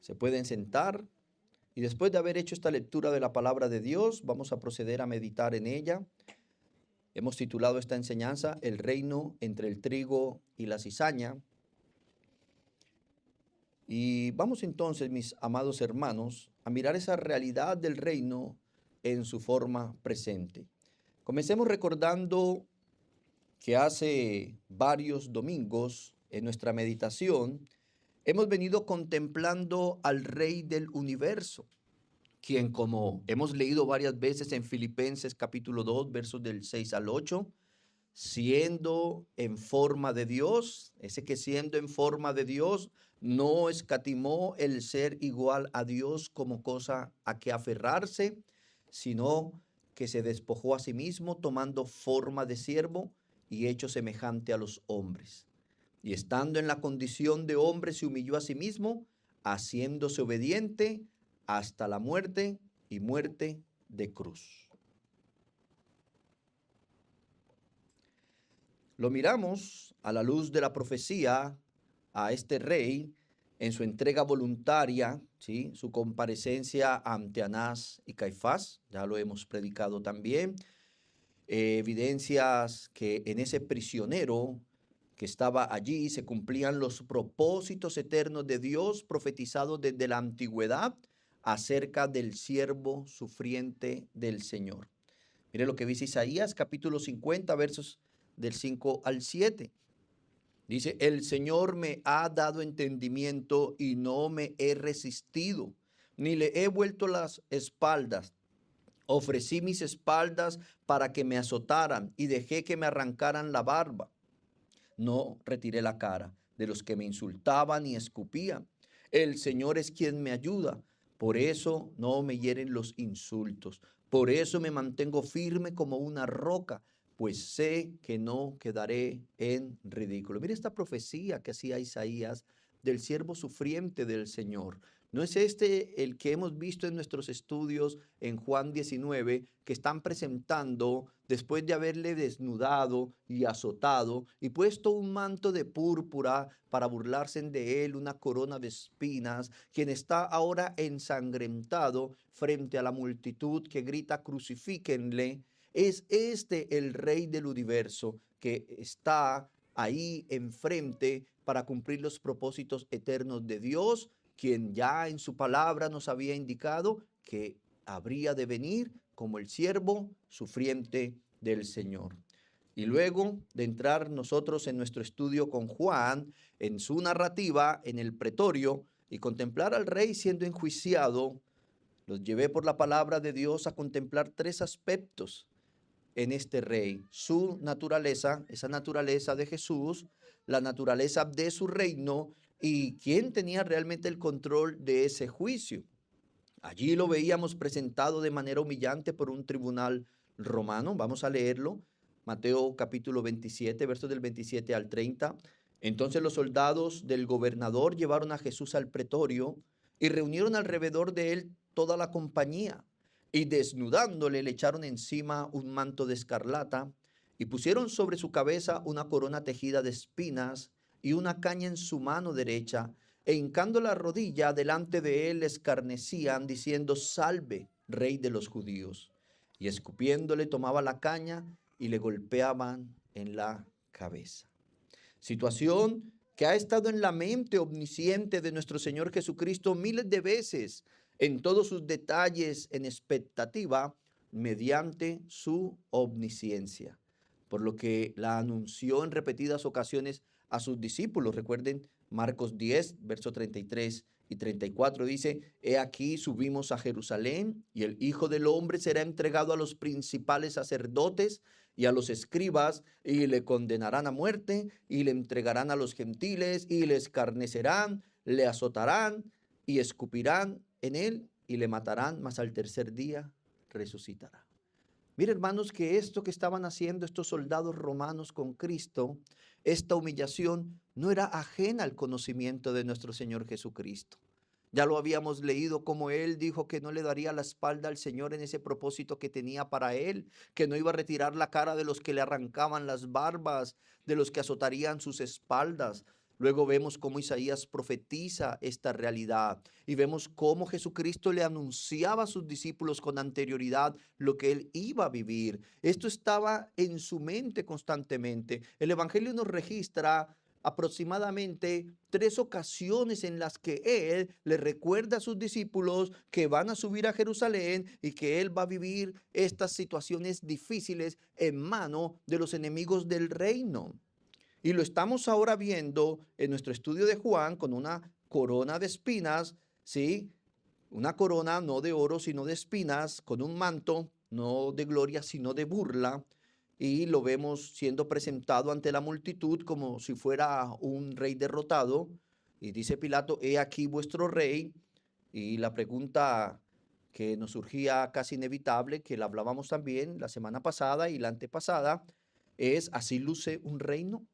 Se pueden sentar y después de haber hecho esta lectura de la palabra de Dios, vamos a proceder a meditar en ella. Hemos titulado esta enseñanza El reino entre el trigo y la cizaña. Y vamos entonces, mis amados hermanos, a mirar esa realidad del reino en su forma presente. Comencemos recordando que hace varios domingos en nuestra meditación hemos venido contemplando al Rey del universo, quien, como hemos leído varias veces en Filipenses capítulo 2, versos del 6 al 8, siendo en forma de Dios, ese que siendo en forma de Dios no escatimó el ser igual a Dios como cosa a que aferrarse, sino que se despojó a sí mismo tomando forma de siervo y hecho semejante a los hombres. Y estando en la condición de hombre se humilló a sí mismo, haciéndose obediente hasta la muerte y muerte de cruz. Lo miramos a la luz de la profecía a este rey en su entrega voluntaria, ¿sí? Su comparecencia ante Anás y Caifás, ya lo hemos predicado también. Evidencias que en ese prisionero que estaba allí se cumplían los propósitos eternos de Dios profetizados desde la antigüedad acerca del siervo sufriente del Señor. Mire lo que dice Isaías capítulo 50 versos del 5 al 7. Dice, el Señor me ha dado entendimiento y no me he resistido, ni le he vuelto las espaldas. Ofrecí mis espaldas para que me azotaran y dejé que me arrancaran la barba. No retiré la cara de los que me insultaban y escupían. El Señor es quien me ayuda. Por eso no me hieren los insultos. Por eso me mantengo firme como una roca, pues sé que no quedaré en ridículo. Mire esta profecía que hacía Isaías del siervo sufriente del Señor. ¿No es este el que hemos visto en nuestros estudios en Juan 19, que están presentando después de haberle desnudado y azotado y puesto un manto de púrpura para burlarse de él, una corona de espinas, quien está ahora ensangrentado frente a la multitud que grita crucifíquenle? Es este el Rey del universo que está ahí enfrente para cumplir los propósitos eternos de Dios, quien ya en su palabra nos había indicado que habría de venir como el siervo sufriente del Señor. Y luego de entrar nosotros en nuestro estudio con Juan, en su narrativa en el pretorio, y contemplar al rey siendo enjuiciado, los llevé por la palabra de Dios a contemplar tres aspectos en este rey: su naturaleza, esa naturaleza de Jesús, la naturaleza de su reino y quién tenía realmente el control de ese juicio. Allí lo veíamos presentado de manera humillante por un tribunal romano. Vamos a leerlo. Mateo capítulo 27, versos del 27 al 30. Entonces los soldados del gobernador llevaron a Jesús al pretorio y reunieron alrededor de él toda la compañía. Y desnudándole le echaron encima un manto de escarlata y pusieron sobre su cabeza una corona tejida de espinas y una caña en su mano derecha, e hincando la rodilla delante de él, le escarnecían, diciendo: salve, rey de los judíos. Y escupiéndole tomaba la caña y le golpeaban en la cabeza. Situación que ha estado en la mente omnisciente de nuestro Señor Jesucristo miles de veces, en todos sus detalles, en expectativa, mediante su omnisciencia, por lo que la anunció en repetidas ocasiones a sus discípulos. Recuerden Marcos 10, verso 33 y 34, dice: he aquí subimos a Jerusalén, y el Hijo del Hombre será entregado a los principales sacerdotes y a los escribas, y le condenarán a muerte, y le entregarán a los gentiles, y le escarnecerán, le azotarán, y escupirán en él, y le matarán, mas al tercer día resucitará. Mire, hermanos, que esto que estaban haciendo estos soldados romanos con Cristo, esta humillación, no era ajena al conocimiento de nuestro Señor Jesucristo. Ya lo habíamos leído, como él dijo que no le daría la espalda al Señor en ese propósito que tenía para él, que no iba a retirar la cara de los que le arrancaban las barbas, de los que azotarían sus espaldas. Luego vemos cómo Isaías profetiza esta realidad y vemos cómo Jesucristo le anunciaba a sus discípulos con anterioridad lo que él iba a vivir. Esto estaba en su mente constantemente. El Evangelio nos registra aproximadamente 3 ocasiones en las que él le recuerda a sus discípulos que van a subir a Jerusalén y que él va a vivir estas situaciones difíciles en mano de los enemigos del reino. Y lo estamos ahora viendo en nuestro estudio de Juan con una corona de espinas, ¿sí? Una corona no de oro, sino de espinas, con un manto, no de gloria, sino de burla. Y lo vemos siendo presentado ante la multitud como si fuera un rey derrotado. Y dice Pilato, he aquí vuestro rey. Y la pregunta que nos surgía casi inevitable, que la hablábamos también la semana pasada y la antepasada, es, ¿así luce un reino?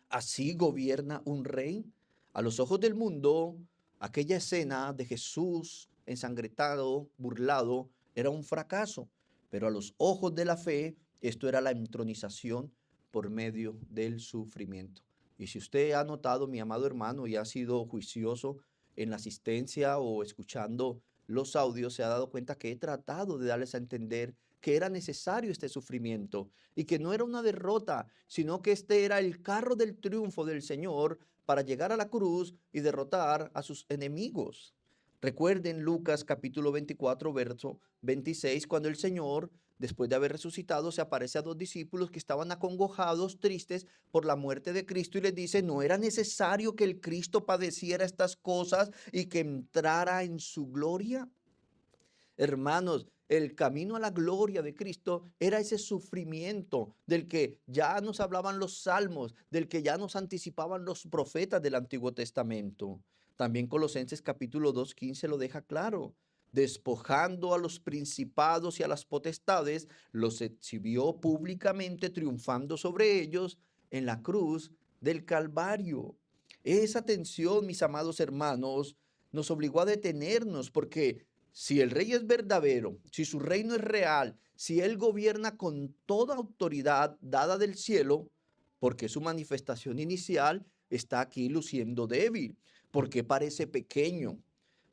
¿Así gobierna un rey? A los ojos del mundo, aquella escena de Jesús ensangrentado, burlado, era un fracaso, pero a los ojos de la fe, esto era la entronización por medio del sufrimiento. Y si usted ha notado, mi amado hermano, y ha sido juicioso en la asistencia o escuchando los audios, se ha dado cuenta que he tratado de darles a entender que era necesario este sufrimiento y que no era una derrota, sino que este era el carro del triunfo del Señor para llegar a la cruz y derrotar a sus enemigos. Recuerden Lucas capítulo 24, verso 26, cuando el Señor, después de haber resucitado, se aparece a 2 discípulos que estaban acongojados, tristes por la muerte de Cristo y les dice, ¿no era necesario que el Cristo padeciera estas cosas y que entrara en su gloria? Hermanos, el camino a la gloria de Cristo era ese sufrimiento del que ya nos hablaban los salmos, del que ya nos anticipaban los profetas del Antiguo Testamento. También Colosenses capítulo 2:15 lo deja claro. Despojando a los principados y a las potestades, los exhibió públicamente, triunfando sobre ellos en la cruz del Calvario. Esa tensión, mis amados hermanos, nos obligó a detenernos porque si el rey es verdadero, si su reino es real, si él gobierna con toda autoridad dada del cielo, porque su manifestación inicial está aquí luciendo débil, porque parece pequeño,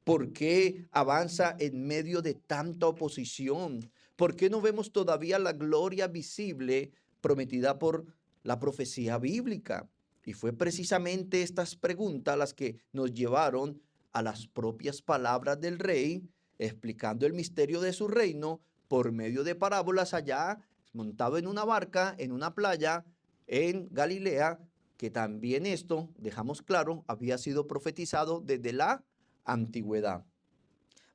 porque avanza en medio de tanta oposición, por qué no vemos todavía la gloria visible prometida por la profecía bíblica. Y fue precisamente estas preguntas las que nos llevaron a las propias palabras del rey, explicando el misterio de su reino por medio de parábolas allá, montado en una barca, en una playa, en Galilea, que también esto, dejamos claro, había sido profetizado desde la antigüedad.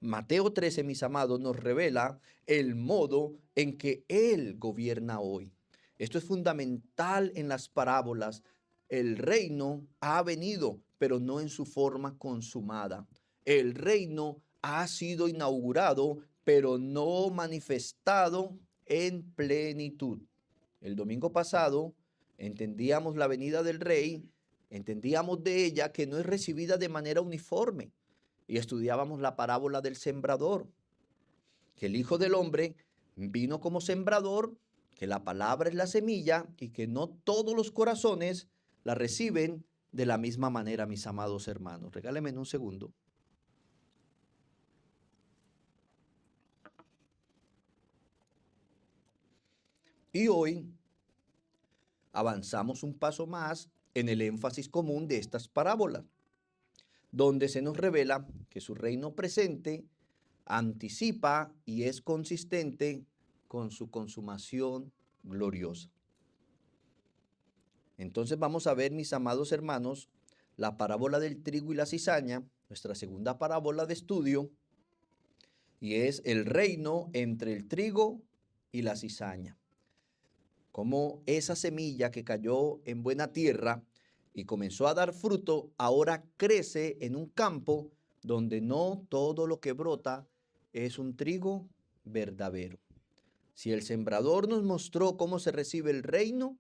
Mateo 13, mis amados, nos revela el modo en que Él gobierna hoy. Esto es fundamental en las parábolas. El reino ha venido, pero no en su forma consumada. El reino ha sido inaugurado, pero no manifestado en plenitud. El domingo pasado entendíamos la venida del rey, entendíamos de ella que no es recibida de manera uniforme y estudiábamos la parábola del sembrador, que el Hijo del Hombre vino como sembrador, que la palabra es la semilla y que no todos los corazones la reciben de la misma manera, mis amados hermanos. Regálenme un segundo. Y hoy avanzamos un paso más en el énfasis común de estas parábolas, donde se nos revela que su reino presente anticipa y es consistente con su consumación gloriosa. Entonces vamos a ver, mis amados hermanos, la parábola del trigo y la cizaña, nuestra segunda parábola de estudio, y es el reino entre el trigo y la cizaña. Como esa semilla que cayó en buena tierra y comenzó a dar fruto, ahora crece en un campo donde no todo lo que brota es un trigo verdadero. Si el sembrador nos mostró cómo se recibe el reino,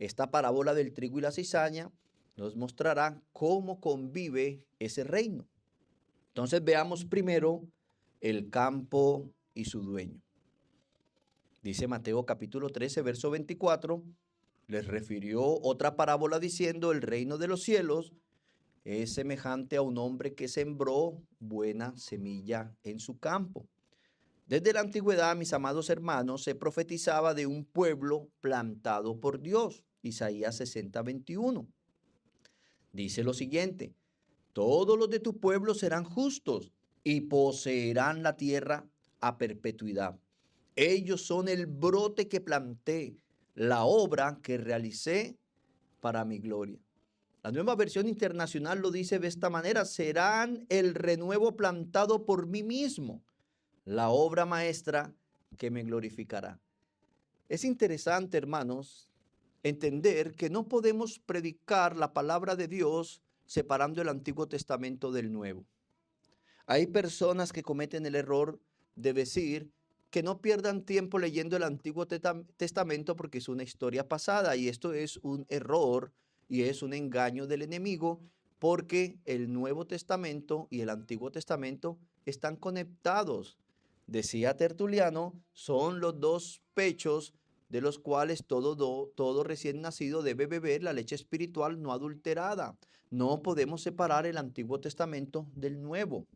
esta parábola del trigo y la cizaña nos mostrará cómo convive ese reino. Entonces veamos primero el campo y su dueño. Dice Mateo capítulo 13, verso 24, Les refirió otra parábola diciendo: el reino de los cielos es semejante a un hombre que sembró buena semilla en su campo. Desde la antigüedad, mis amados hermanos, se profetizaba de un pueblo plantado por Dios. Isaías 60:21. Dice lo siguiente: todos los de tu pueblo serán justos y poseerán la tierra a perpetuidad. Ellos son el brote que planté, la obra que realicé para mi gloria. La Nueva Versión Internacional lo dice de esta manera: serán el renuevo plantado por mí mismo, la obra maestra que me glorificará. Es interesante, hermanos, entender que no podemos predicar la palabra de Dios separando el Antiguo Testamento del Nuevo. Hay personas que cometen el error de decir que no pierdan tiempo leyendo el Antiguo Testamento porque es una historia pasada, y esto es un error y es un engaño del enemigo, porque el Nuevo Testamento y el Antiguo Testamento están conectados. Decía Tertuliano, son los dos pechos de los cuales todo recién nacido debe beber la leche espiritual no adulterada. No podemos separar el Antiguo Testamento del Nuevo.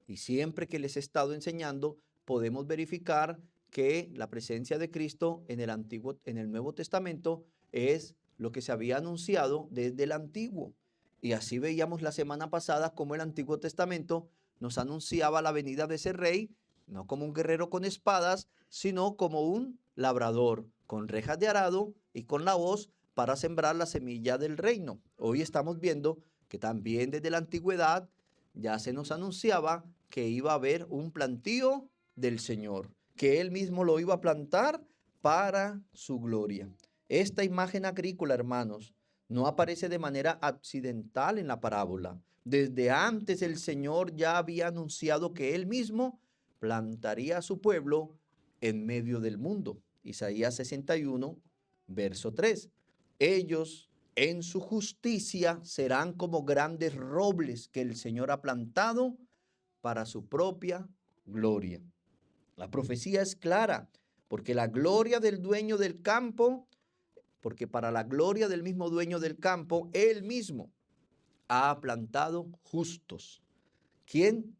Y siempre que les he estado enseñando, podemos verificar que la presencia de Cristo en el Nuevo Testamento es lo que se había anunciado desde el Antiguo. Y así veíamos la semana pasada cómo el Antiguo Testamento nos anunciaba la venida de ese rey, no como un guerrero con espadas, sino como un labrador con rejas de arado y con la hoz para sembrar la semilla del reino. Hoy estamos viendo que también desde la antigüedad ya se nos anunciaba que iba a haber un plantío del Señor, que Él mismo lo iba a plantar para su gloria. Esta imagen agrícola, hermanos, no aparece de manera accidental en la parábola. Desde antes el Señor ya había anunciado que Él mismo plantaría a su pueblo en medio del mundo. Isaías 61, verso 3. Ellos en su justicia serán como grandes robles que el Señor ha plantado para su propia gloria. La profecía es clara, porque la gloria del dueño del campo, porque para la gloria del mismo dueño del campo, él mismo ha plantado justos. ¿Quién?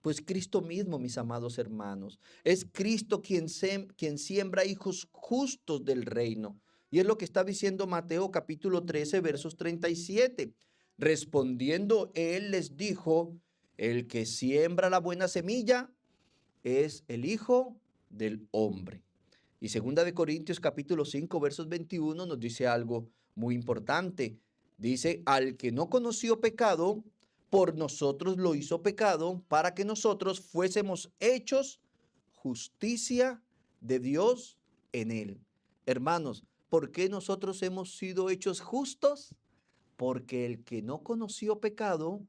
Pues Cristo mismo, mis amados hermanos. Es Cristo quien siembra hijos justos del reino. Y es lo que está diciendo Mateo capítulo 13, versos 37. Respondiendo él les dijo: el que siembra la buena semilla es el Hijo del Hombre. Y segunda de Corintios capítulo 5, versos 21 nos dice algo muy importante. Dice: al que no conoció pecado, por nosotros lo hizo pecado, para que nosotros fuésemos hechos justicia de Dios en él. Hermanos, ¿por qué nosotros hemos sido hechos justos? Porque el que no conoció pecado,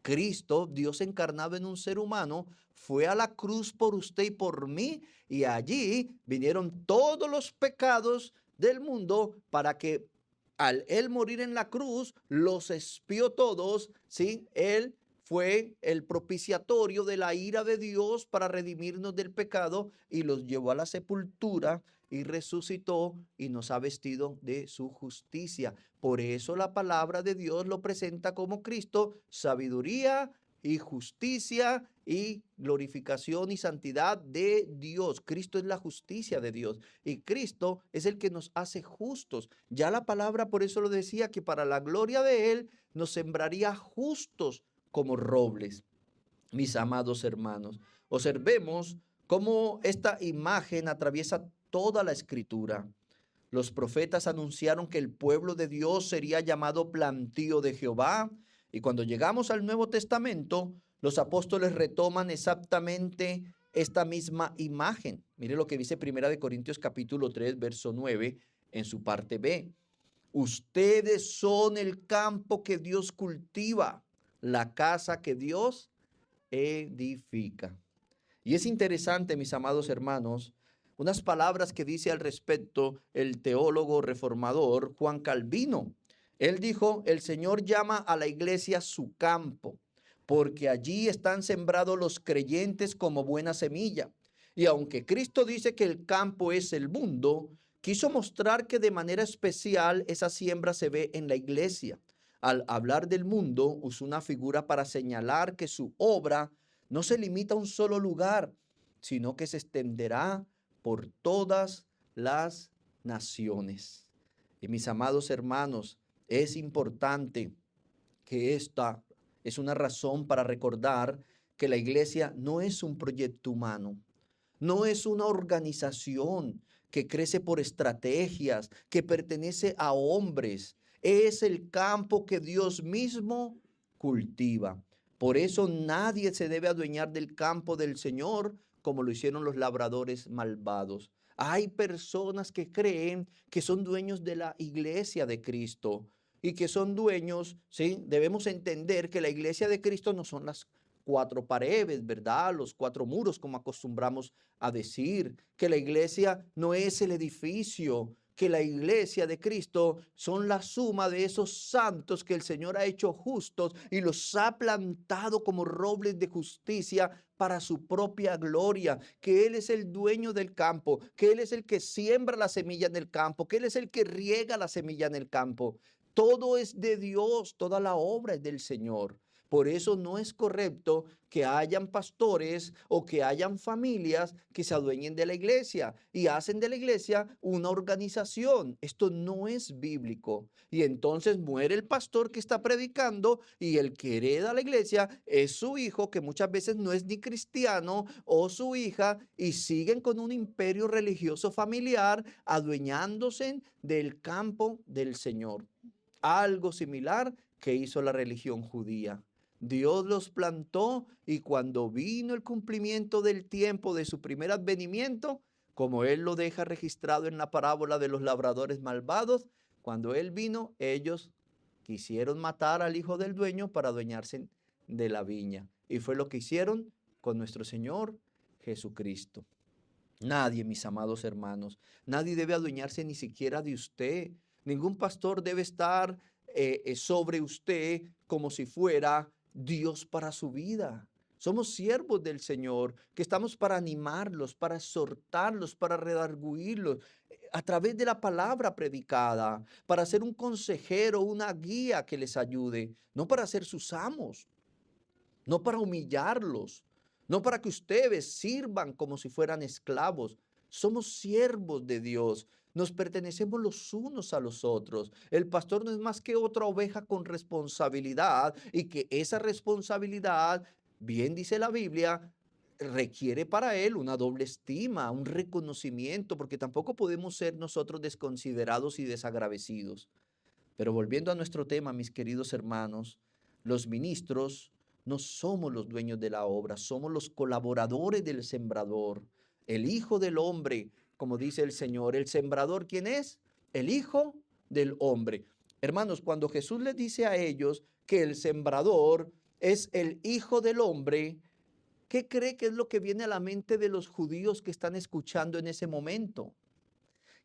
Cristo, Dios encarnado en un ser humano, fue a la cruz por usted y por mí, y allí vinieron todos los pecados del mundo para que al él morir en la cruz los expió todos, ¿sí? Él fue el propiciatorio de la ira de Dios para redimirnos del pecado y los llevó a la sepultura y resucitó y nos ha vestido de su justicia. Por eso la palabra de Dios lo presenta como Cristo, sabiduría y justicia y glorificación y santidad de Dios. Cristo es la justicia de Dios y Cristo es el que nos hace justos. Ya la palabra por eso lo decía, que para la gloria de Él nos sembraría justos como robles. Mis amados hermanos, observemos cómo esta imagen atraviesa toda la escritura. Los profetas anunciaron que el pueblo de Dios sería llamado plantío de Jehová. Y cuando llegamos al Nuevo Testamento, los apóstoles retoman exactamente esta misma imagen. Mire lo que dice Primera de Corintios capítulo 3, verso 9, en su parte B. Ustedes son el campo que Dios cultiva, la casa que Dios edifica. Y es interesante, mis amados hermanos, unas palabras que dice al respecto el teólogo reformador Juan Calvino. Él dijo: el Señor llama a la iglesia su campo, porque allí están sembrados los creyentes como buena semilla. Y aunque Cristo dice que el campo es el mundo, quiso mostrar que de manera especial esa siembra se ve en la iglesia. Al hablar del mundo, usó una figura para señalar que su obra no se limita a un solo lugar, sino que se extenderá por todas las naciones. Y mis amados hermanos, es importante que esta es una razón para recordar que la iglesia no es un proyecto humano, no es una organización que crece por estrategias, que pertenece a hombres. Es el campo que Dios mismo cultiva. Por eso nadie se debe adueñar del campo del Señor como lo hicieron los labradores malvados. Hay personas que creen que son dueños de la iglesia de Cristo y que son dueños, ¿sí? Debemos entender que la iglesia de Cristo no son las cuatro paredes, ¿verdad? Los cuatro muros, como acostumbramos a decir, que la iglesia no es el edificio, que la iglesia de Cristo son la suma de esos santos que el Señor ha hecho justos y los ha plantado como robles de justicia para su propia gloria, que Él es el dueño del campo, que Él es el que siembra la semilla en el campo, que Él es el que riega la semilla en el campo. Todo es de Dios, toda la obra es del Señor. Por eso no es correcto que hayan pastores o que hayan familias que se adueñen de la iglesia y hacen de la iglesia una organización. Esto no es bíblico. Y entonces muere el pastor que está predicando y el que hereda la iglesia es su hijo, que muchas veces no es ni cristiano, o su hija, y siguen con un imperio religioso familiar adueñándose del campo del Señor. Algo similar que hizo la religión judía. Dios los plantó y cuando vino el cumplimiento del tiempo de su primer advenimiento, como Él lo deja registrado en la parábola de los labradores malvados, cuando Él vino, ellos quisieron matar al hijo del dueño para adueñarse de la viña. Y fue lo que hicieron con nuestro Señor Jesucristo. Nadie, mis amados hermanos, nadie debe adueñarse ni siquiera de usted. Ningún pastor debe estar sobre usted como si fuera Dios para su vida. Somos siervos del Señor, que estamos para animarlos, para exhortarlos, para redarguirlos a través de la palabra predicada, para ser un consejero, una guía que les ayude, no para ser sus amos, no para humillarlos, no para que ustedes sirvan como si fueran esclavos. Somos siervos de Dios. Nos pertenecemos los unos a los otros. El pastor no es más que otra oveja con responsabilidad y que esa responsabilidad, bien dice la Biblia, requiere para él una doble estima, un reconocimiento, porque tampoco podemos ser nosotros desconsiderados y desagradecidos. Pero volviendo a nuestro tema, mis queridos hermanos, los ministros no somos los dueños de la obra, somos los colaboradores del sembrador, el Hijo del Hombre, como dice el Señor. ¿El sembrador quién es? El Hijo del Hombre. Hermanos, cuando Jesús les dice a ellos que el sembrador es el Hijo del Hombre, ¿qué cree que es lo que viene a la mente de los judíos que están escuchando en ese momento?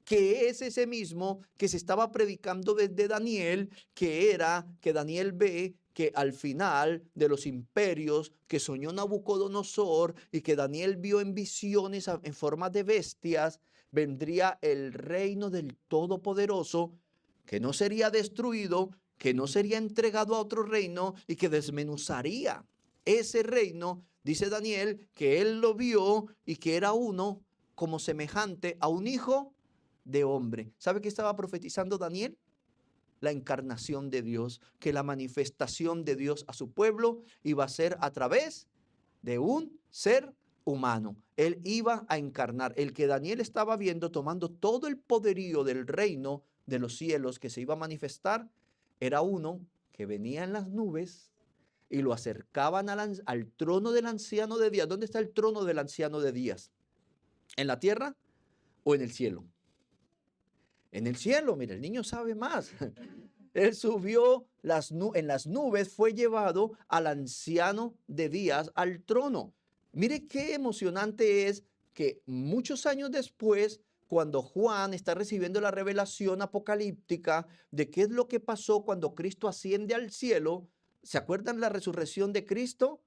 Que es ese mismo que se estaba predicando desde Daniel, que era que Daniel ve que al final de los imperios que soñó Nabucodonosor y que Daniel vio en visiones en forma de bestias, vendría el reino del Todopoderoso, que no sería destruido, que no sería entregado a otro reino y que desmenuzaría ese reino. Dice Daniel que él lo vio y que era uno como semejante a un hijo de hombre. ¿Sabe qué estaba profetizando Daniel? La encarnación de Dios, que la manifestación de Dios a su pueblo iba a ser a través de un ser humano. Él iba a encarnar. El que Daniel estaba viendo, tomando todo el poderío del reino de los cielos que se iba a manifestar, era uno que venía en las nubes y lo acercaban al trono del anciano de días. ¿Dónde está el trono del anciano de días? ¿En la tierra o en el cielo? En el cielo. Mira, el niño sabe más. Él subió en las nubes, fue llevado al anciano de días, al trono. Mire qué emocionante es que muchos años después, cuando Juan está recibiendo la revelación apocalíptica de qué es lo que pasó cuando Cristo asciende al cielo, ¿se acuerdan la resurrección de Cristo?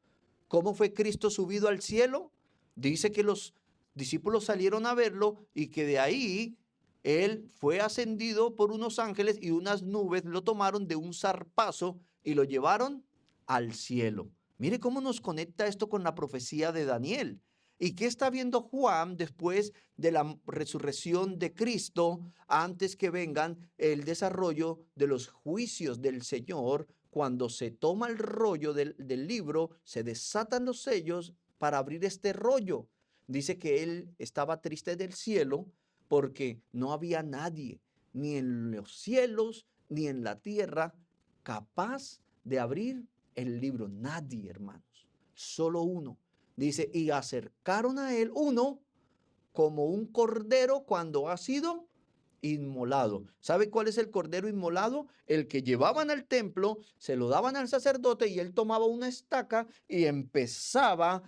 ¿Cómo fue Cristo subido al cielo? Dice que los discípulos salieron a verlo y que de ahí él fue ascendido por unos ángeles y unas nubes lo tomaron de un zarpazo y lo llevaron al cielo. Mire cómo nos conecta esto con la profecía de Daniel. ¿Y qué está viendo Juan después de la resurrección de Cristo, antes que vengan el desarrollo de los juicios del Señor? Cuando se toma el rollo del libro, se desatan los sellos para abrir este rollo. Dice que él estaba triste del cielo porque no había nadie, ni en los cielos, ni en la tierra, capaz de abrir el libro. Nadie, hermanos, solo uno. Dice, y acercaron a él uno como un cordero cuando ha sido inmolado. ¿Sabe cuál es el cordero inmolado? El que llevaban al templo, se lo daban al sacerdote y él tomaba una estaca y empezaba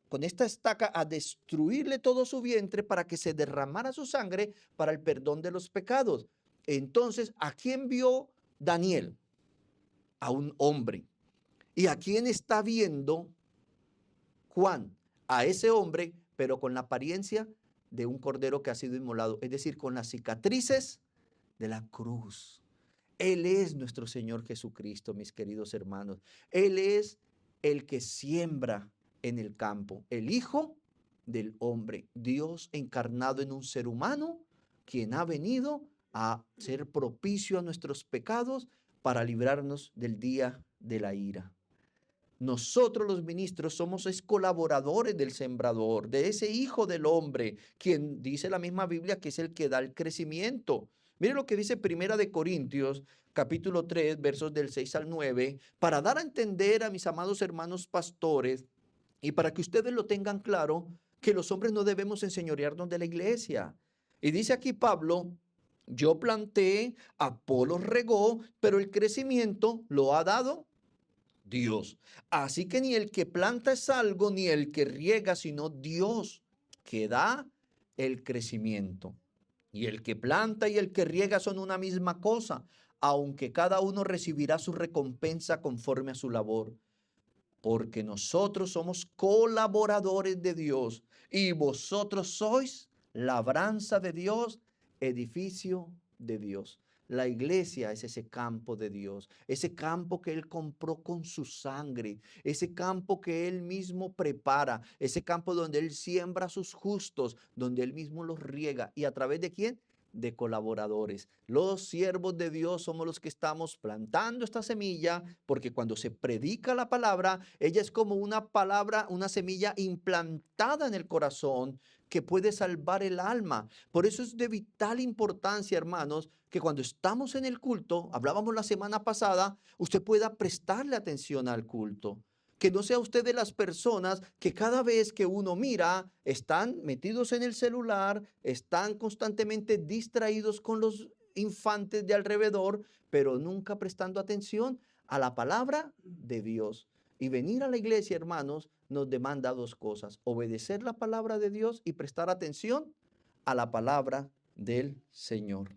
con esta estaca a destruirle todo su vientre para que se derramara su sangre para el perdón de los pecados. Entonces, ¿a quién vio Daniel? A un hombre. ¿Y a quién está viendo Juan? A ese hombre, pero con la apariencia de un cordero que ha sido inmolado, es decir, con las cicatrices de la cruz. Él es nuestro Señor Jesucristo, mis queridos hermanos. Él es el que siembra en el campo, el Hijo del hombre, Dios encarnado en un ser humano, quien ha venido a ser propicio a nuestros pecados para librarnos del día de la ira. Nosotros los ministros somos colaboradores del sembrador, de ese Hijo del hombre, quien dice la misma Biblia que es el que da el crecimiento. Mire lo que dice Primera de Corintios, capítulo 3, versos del 6 al 9, para dar a entender a mis amados hermanos pastores y para que ustedes lo tengan claro, que los hombres no debemos enseñorearnos de la iglesia. Y dice aquí Pablo, yo planté, Apolos regó, pero el crecimiento lo ha dado Dios. Así que ni el que planta es algo, ni el que riega, sino Dios que da el crecimiento. Y el que planta y el que riega son una misma cosa, aunque cada uno recibirá su recompensa conforme a su labor. Porque nosotros somos colaboradores de Dios y vosotros sois labranza de Dios, edificio de Dios. La iglesia es ese campo de Dios, ese campo que Él compró con su sangre, ese campo que Él mismo prepara, ese campo donde Él siembra a sus justos, donde Él mismo los riega. ¿Y a través de quién? De colaboradores. Los siervos de Dios somos los que estamos plantando esta semilla, porque cuando se predica la palabra, ella es como una palabra, una semilla implantada en el corazón que puede salvar el alma. Por eso es de vital importancia, hermanos, que cuando estamos en el culto, hablábamos la semana pasada, usted pueda prestarle atención al culto. Que no sea usted de las personas que cada vez que uno mira, están metidos en el celular, están constantemente distraídos con los infantes de alrededor, pero nunca prestando atención a la palabra de Dios. Y venir a la iglesia, hermanos, nos demanda dos cosas: obedecer la palabra de Dios y prestar atención a la palabra del Señor.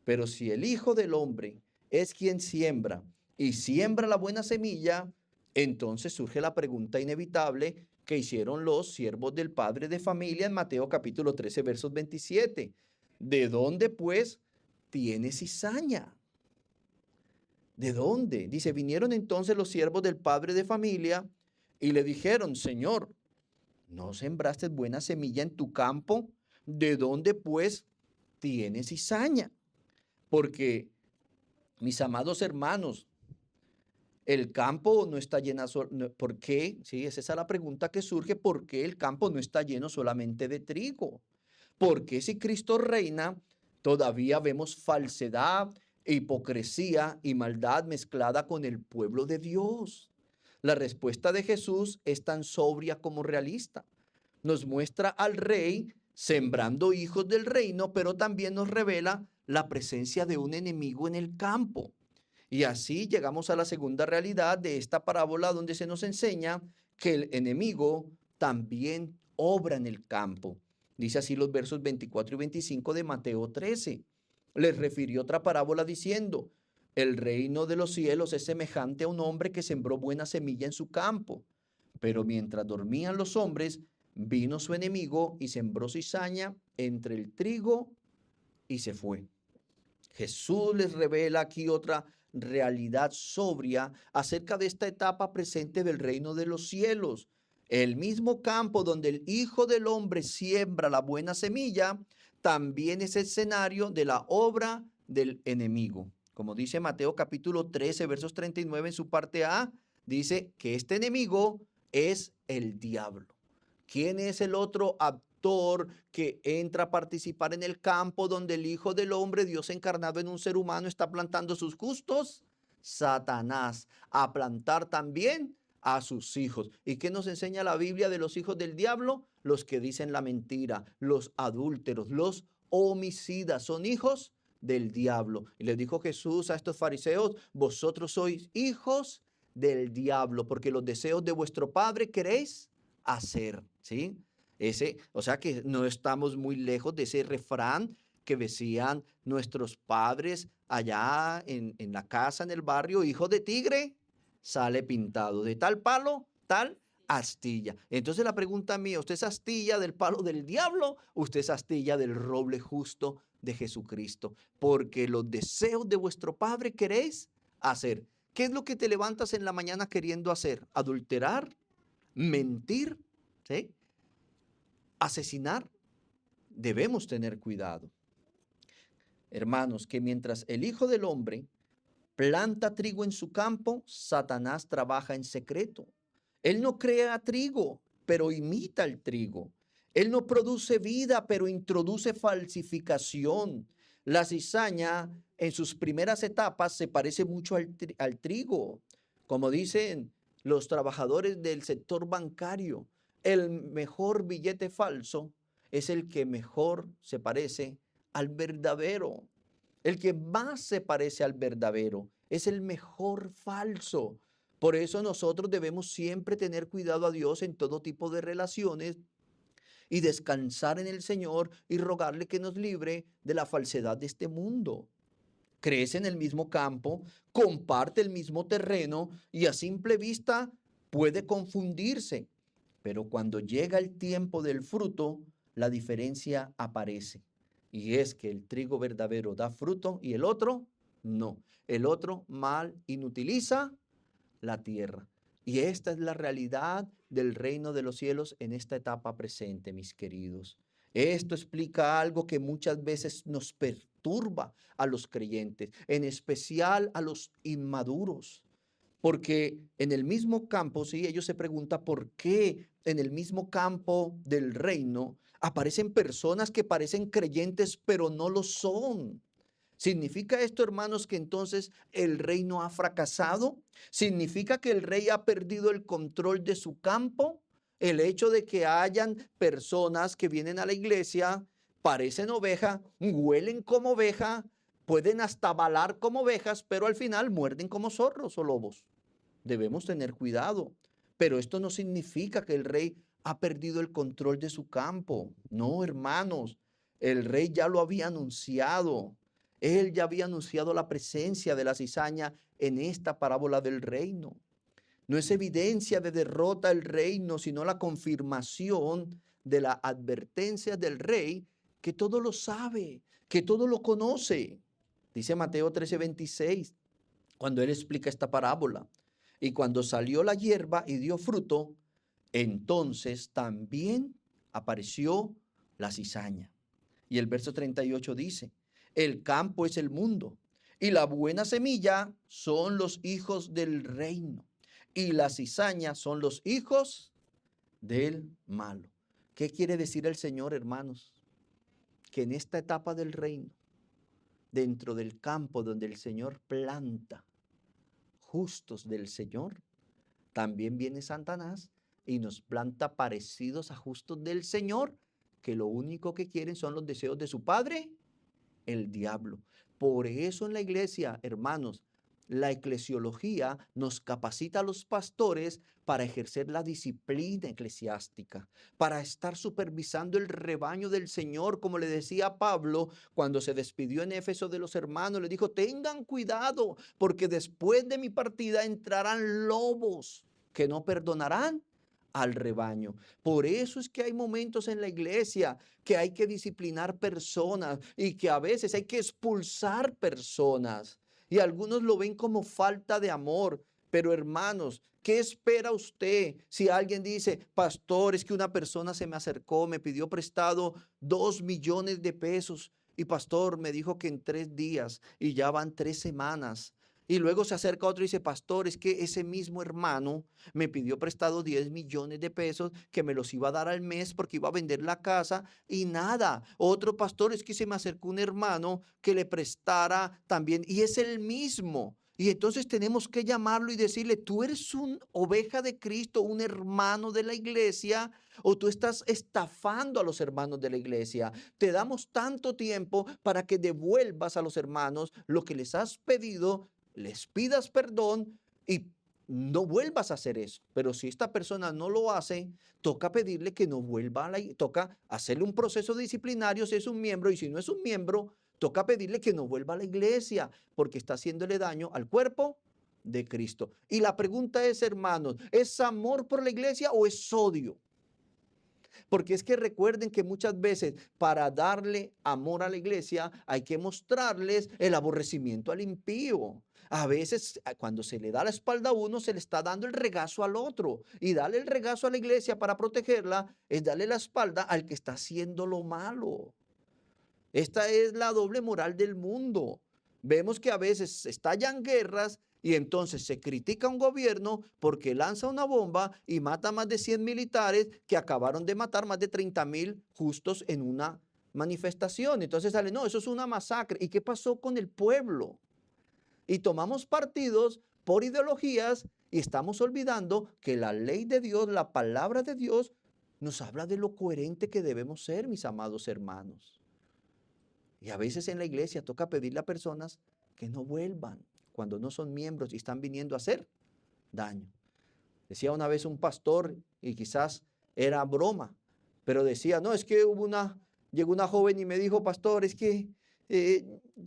Pero si el Hijo del Hombre es quien siembra y siembra la buena semilla, entonces surge la pregunta inevitable que hicieron los siervos del padre de familia en Mateo capítulo 13, versos 27. ¿De dónde pues tiene cizaña? ¿De dónde? Dice, vinieron entonces los siervos del padre de familia y le dijeron, Señor, ¿no sembraste buena semilla en tu campo? ¿De dónde pues tiene cizaña? Porque, mis amados hermanos, el campo no está lleno, ¿por qué? Sí, es esa la pregunta que surge, ¿por qué el campo no está lleno solamente de trigo? Porque si Cristo reina, todavía vemos falsedad, hipocresía y maldad mezclada con el pueblo de Dios? La respuesta de Jesús es tan sobria como realista. Nos muestra al rey sembrando hijos del reino, pero también nos revela la presencia de un enemigo en el campo. Y así llegamos a la segunda realidad de esta parábola, donde se nos enseña que el enemigo también obra en el campo. Dice así los versos 24 y 25 de Mateo 13. Les refirió otra parábola diciendo, el reino de los cielos es semejante a un hombre que sembró buena semilla en su campo. Pero mientras dormían los hombres, Vino su enemigo y sembró cizaña entre el trigo y se fue. Jesús les revela aquí otra realidad sobria acerca de esta etapa presente del reino de los cielos. El mismo campo donde el Hijo del Hombre siembra la buena semilla, también es escenario de la obra del enemigo. Como dice Mateo capítulo 13, versos 39 en su parte A, dice que este enemigo es el diablo. ¿Quién es el otro actor que entra a participar en el campo donde el Hijo del Hombre, Dios encarnado en un ser humano, está plantando sus justos? Satanás, a plantar también a sus hijos. ¿Y qué nos enseña la Biblia de los hijos del diablo? Los que dicen la mentira, los adúlteros, los homicidas, son hijos del diablo. Y le dijo Jesús a estos fariseos: vosotros sois hijos del diablo, porque los deseos de vuestro padre queréis hacer, ¿sí? O sea que no estamos muy lejos de ese refrán que decían nuestros padres allá en la casa, en el barrio: hijo de tigre, sale pintado, de tal palo, tal astilla. Entonces la pregunta mía: ¿usted es astilla del palo del diablo? ¿Usted es astilla del roble justo de Jesucristo? Porque los deseos de vuestro padre queréis hacer. ¿Qué es lo que te levantas en la mañana queriendo hacer? ¿Adulterar? ¿Mentir? ¿Sí? ¿Asesinar? Debemos tener cuidado. Hermanos, que mientras el Hijo del Hombre planta trigo en su campo, Satanás trabaja en secreto. Él no crea trigo, pero imita el trigo. Él no produce vida, pero introduce falsificación. La cizaña en sus primeras etapas se parece mucho al trigo. Como dicen los trabajadores del sector bancario, el mejor billete falso es el que mejor se parece al verdadero. El que más se parece al verdadero es el mejor falso. Por eso nosotros debemos siempre tener cuidado a Dios en todo tipo de relaciones y descansar en el Señor y rogarle que nos libre de la falsedad de este mundo. Crece en el mismo campo, comparte el mismo terreno y a simple vista puede confundirse. Pero cuando llega el tiempo del fruto, la diferencia aparece. Y es que el trigo verdadero da fruto y el otro no. El otro mal inutiliza la tierra. Y esta es la realidad del reino de los cielos en esta etapa presente, mis queridos. Esto explica algo que muchas veces nos perturba a los creyentes, en especial a los inmaduros. Porque en el mismo campo, sí, ellos se preguntan por qué en el mismo campo del reino aparecen personas que parecen creyentes, pero no lo son. ¿Significa esto, hermanos, que entonces el reino ha fracasado? ¿Significa que el rey ha perdido el control de su campo? El hecho de que hayan personas que vienen a la iglesia, parecen oveja, huelen como oveja, pueden hasta balar como ovejas, pero al final muerden como zorros o lobos. Debemos tener cuidado. Pero esto no significa que el rey ha perdido el control de su campo. No, hermanos, el rey ya lo había anunciado. Él ya había anunciado la presencia de la cizaña en esta parábola del reino. No es evidencia de derrota del reino, sino la confirmación de la advertencia del rey, que todo lo sabe, que todo lo conoce. Dice Mateo 13:26, cuando él explica esta parábola. Y cuando salió la hierba y dio fruto, entonces también apareció la cizaña. Y el verso 38 dice: el campo es el mundo, y la buena semilla son los hijos del reino, y la cizaña son los hijos del malo. ¿Qué quiere decir el Señor, hermanos? Que en esta etapa del reino, dentro del campo donde el Señor planta justos del Señor, también viene Satanás y nos planta parecidos a justos del Señor, que lo único que quieren son los deseos de su padre, el diablo. Por eso en la iglesia, hermanos, la eclesiología nos capacita a los pastores para ejercer la disciplina eclesiástica, para estar supervisando el rebaño del Señor, como le decía Pablo cuando se despidió en Éfeso de los hermanos. Le dijo: tengan cuidado, porque después de mi partida entrarán lobos que no perdonarán al rebaño. Por eso es que hay momentos en la iglesia que hay que disciplinar personas y que a veces hay que expulsar personas. Y algunos lo ven como falta de amor. Pero hermanos, ¿qué espera usted si alguien dice, pastor, es que una persona se me acercó, me pidió prestado 2 millones de pesos y pastor me dijo que en 3 días y ya van 3 semanas? Y luego se acerca otro y dice, pastor, es que ese mismo hermano me pidió prestado 10 millones de pesos que me los iba a dar al mes porque iba a vender la casa y nada. Otro pastor, es que se me acercó un hermano que le prestara también y es el mismo. Y entonces tenemos que llamarlo y decirle, tú eres una oveja de Cristo, un hermano de la iglesia, o tú estás estafando a los hermanos de la iglesia. Te damos tanto tiempo para que devuelvas a los hermanos lo que les has pedido, les pidas perdón y no vuelvas a hacer eso. Pero si esta persona no lo hace, toca pedirle que no vuelva a toca hacerle un proceso disciplinario si es un miembro, y si no es un miembro, toca pedirle que no vuelva a la iglesia porque está haciéndole daño al cuerpo de Cristo. Y la pregunta es, hermanos, ¿es amor por la iglesia o es odio? Porque es que recuerden que muchas veces para darle amor a la iglesia hay que mostrarles el aborrecimiento al impío. A veces cuando se le da la espalda a uno, se le está dando el regazo al otro. Y darle el regazo a la iglesia para protegerla es darle la espalda al que está haciendo lo malo. Esta es la doble moral del mundo. Vemos que a veces estallan guerras y entonces se critica a un gobierno porque lanza una bomba y mata a más de 100 militares que acabaron de matar más de 30,000 justos en una manifestación. Entonces sale, no, eso es una masacre. ¿Y qué pasó con el pueblo? Y tomamos partidos por ideologías y estamos olvidando que la ley de Dios, la palabra de Dios, nos habla de lo coherente que debemos ser, mis amados hermanos. Y a veces en la iglesia toca pedirle a personas que no vuelvan cuando no son miembros y están viniendo a hacer daño. Decía una vez un pastor, y quizás era broma, pero decía, no, es que llegó una joven y me dijo, pastor, es que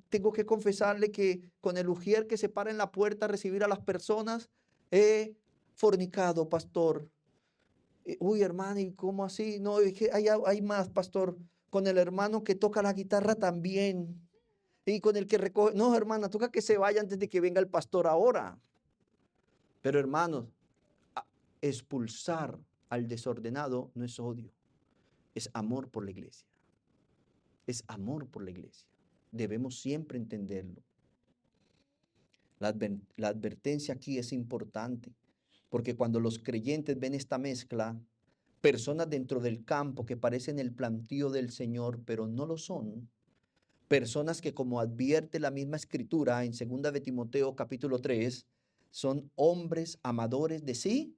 tengo que confesarle que con el ujier que se para en la puerta a recibir a las personas, he fornicado, pastor. Uy, hermano, ¿y cómo así? No, es que hay más, pastor. Con el hermano que toca la guitarra también. Y con el que recoge. No, hermana, toca que se vaya antes de que venga el pastor ahora. Pero hermanos, expulsar al desordenado no es odio, es amor por la iglesia. Es amor por la iglesia. Debemos siempre entenderlo. La advertencia aquí es importante, porque cuando los creyentes ven esta mezcla, personas dentro del campo que parecen el plantío del Señor, pero no lo son, personas que, como advierte la misma escritura en 2 de Timoteo capítulo 3, son hombres amadores de sí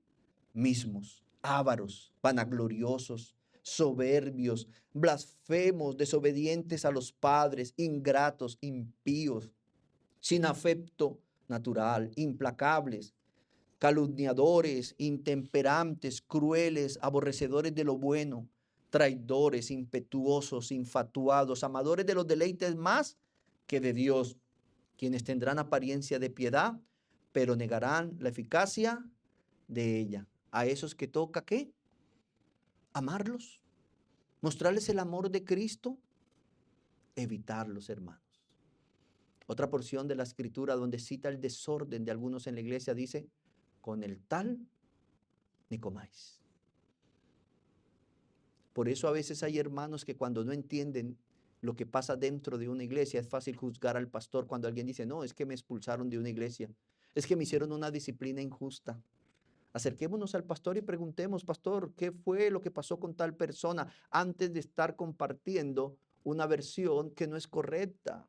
mismos, ávaros, vanagloriosos, soberbios, blasfemos, desobedientes a los padres, ingratos, impíos, sin afecto natural, implacables, calumniadores, intemperantes, crueles, aborrecedores de lo bueno, traidores, impetuosos, infatuados, amadores de los deleites más que de Dios, quienes tendrán apariencia de piedad, pero negarán la eficacia de ella. A esos que toca, ¿qué? Amarlos, mostrarles el amor de Cristo, evitarlos, hermanos. Otra porción de la escritura donde cita el desorden de algunos en la iglesia dice, con el tal ni comáis. Por eso a veces hay hermanos que cuando no entienden lo que pasa dentro de una iglesia, es fácil juzgar al pastor cuando alguien dice, no, es que me expulsaron de una iglesia, es que me hicieron una disciplina injusta. Acerquémonos al pastor y preguntemos, pastor, ¿qué fue lo que pasó con tal persona? Antes de estar compartiendo una versión que no es correcta.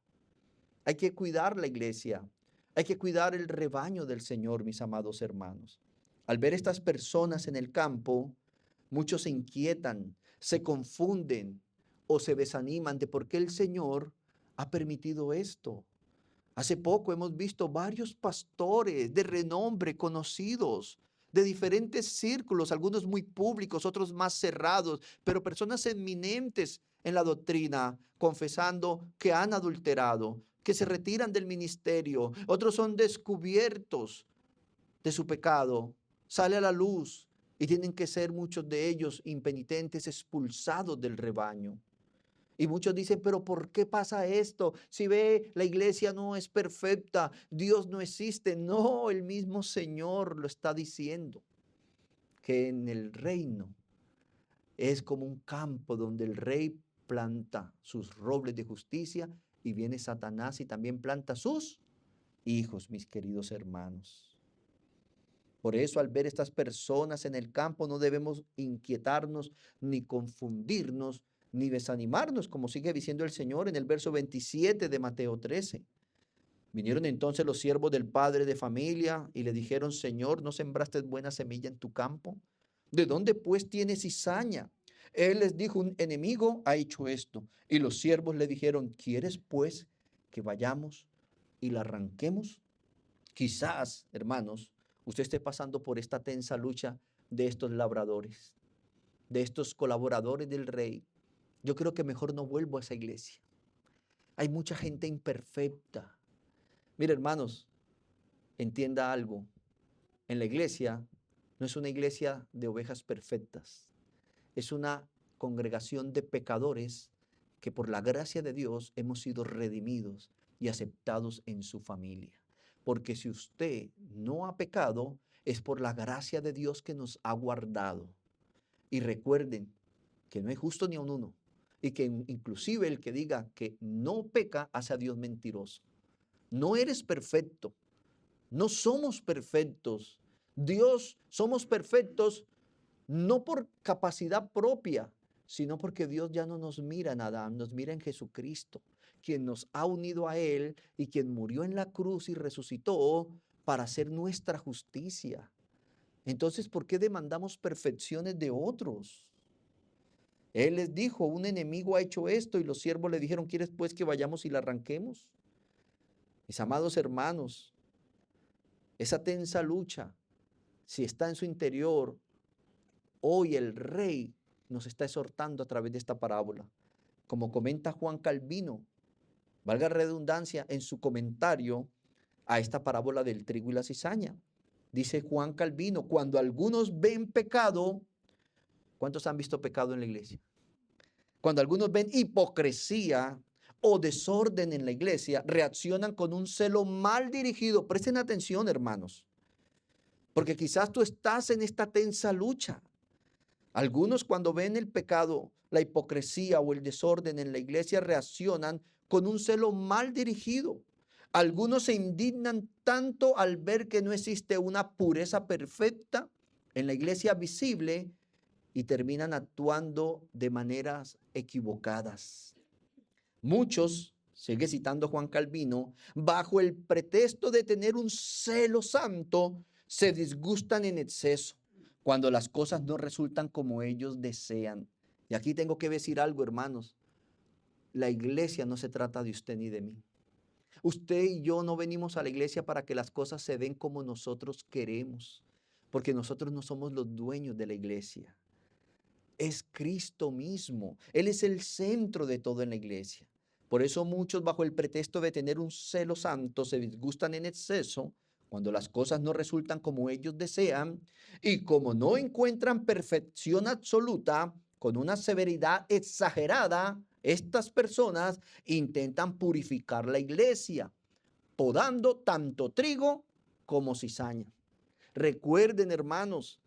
Hay que cuidar la iglesia, hay que cuidar el rebaño del Señor, mis amados hermanos. Al ver estas personas en el campo, muchos se inquietan, se confunden o se desaniman de por qué el Señor ha permitido esto. Hace poco hemos visto varios pastores de renombre conocidos, de diferentes círculos, algunos muy públicos, otros más cerrados, pero personas eminentes en la doctrina, confesando que han adulterado, que se retiran del ministerio. Otros son descubiertos de su pecado, sale a la luz y tienen que ser muchos de ellos impenitentes, expulsados del rebaño. Y muchos dicen, pero ¿por qué pasa esto? Si ve, la iglesia no es perfecta, Dios no existe. No, el mismo Señor lo está diciendo, que en el reino es como un campo donde el rey planta sus robles de justicia y viene Satanás y también planta sus hijos, mis queridos hermanos. Por eso, al ver estas personas en el campo, no debemos inquietarnos, ni confundirnos, ni desanimarnos, como sigue diciendo el Señor en el verso 27 de Mateo 13. Vinieron entonces los siervos del padre de familia y le dijeron, Señor, ¿no sembraste buena semilla en tu campo? ¿De dónde pues tienes cizaña? Él les dijo, un enemigo ha hecho esto. Y los siervos le dijeron, ¿quieres pues que vayamos y la arranquemos? Quizás, hermanos, usted esté pasando por esta tensa lucha de estos labradores, de estos colaboradores del rey. Yo creo que mejor no vuelvo a esa iglesia. Hay mucha gente imperfecta. Mire, hermanos, entienda algo. En la iglesia no es una iglesia de ovejas perfectas. Es una congregación de pecadores que por la gracia de Dios hemos sido redimidos y aceptados en su familia. Porque si usted no ha pecado, es por la gracia de Dios que nos ha guardado. Y recuerden que no hay justo ni a un uno. Y que inclusive el que diga que no peca hace a Dios mentiroso. No eres perfecto. No somos perfectos. Dios, somos perfectos no por capacidad propia, sino porque Dios ya no nos mira en Adán, nos mira en Jesucristo, quien nos ha unido a Él y quien murió en la cruz y resucitó para hacer nuestra justicia. Entonces, ¿por qué demandamos perfecciones de otros? Él les dijo, un enemigo ha hecho esto, y los siervos le dijeron, ¿quieres pues que vayamos y la arranquemos? Mis amados hermanos, esa tensa lucha, si está en su interior, hoy el rey nos está exhortando a través de esta parábola. Como comenta Juan Calvino, valga redundancia, en su comentario a esta parábola del trigo y la cizaña. Dice Juan Calvino, cuando algunos ven pecado, ¿cuántos han visto pecado en la iglesia? Cuando algunos ven hipocresía o desorden en la iglesia, reaccionan con un celo mal dirigido. Presten atención, hermanos, porque quizás tú estás en esta tensa lucha. Algunos cuando ven el pecado, la hipocresía o el desorden en la iglesia reaccionan con un celo mal dirigido. Algunos se indignan tanto al ver que no existe una pureza perfecta en la iglesia visible y terminan actuando de maneras equivocadas. Muchos, sigue citando Juan Calvino, bajo el pretexto de tener un celo santo, se disgustan en exceso cuando las cosas no resultan como ellos desean. Y aquí tengo que decir algo, hermanos. La iglesia no se trata de usted ni de mí. Usted y yo no venimos a la iglesia para que las cosas se den como nosotros queremos, porque nosotros no somos los dueños de la iglesia. Es Cristo mismo. Él es el centro de todo en la iglesia. Por eso muchos, bajo el pretexto de tener un celo santo, se disgustan en exceso cuando las cosas no resultan como ellos desean, y como no encuentran perfección absoluta, con una severidad exagerada, estas personas intentan purificar la iglesia, podando tanto trigo como cizaña. Recuerden, hermanos,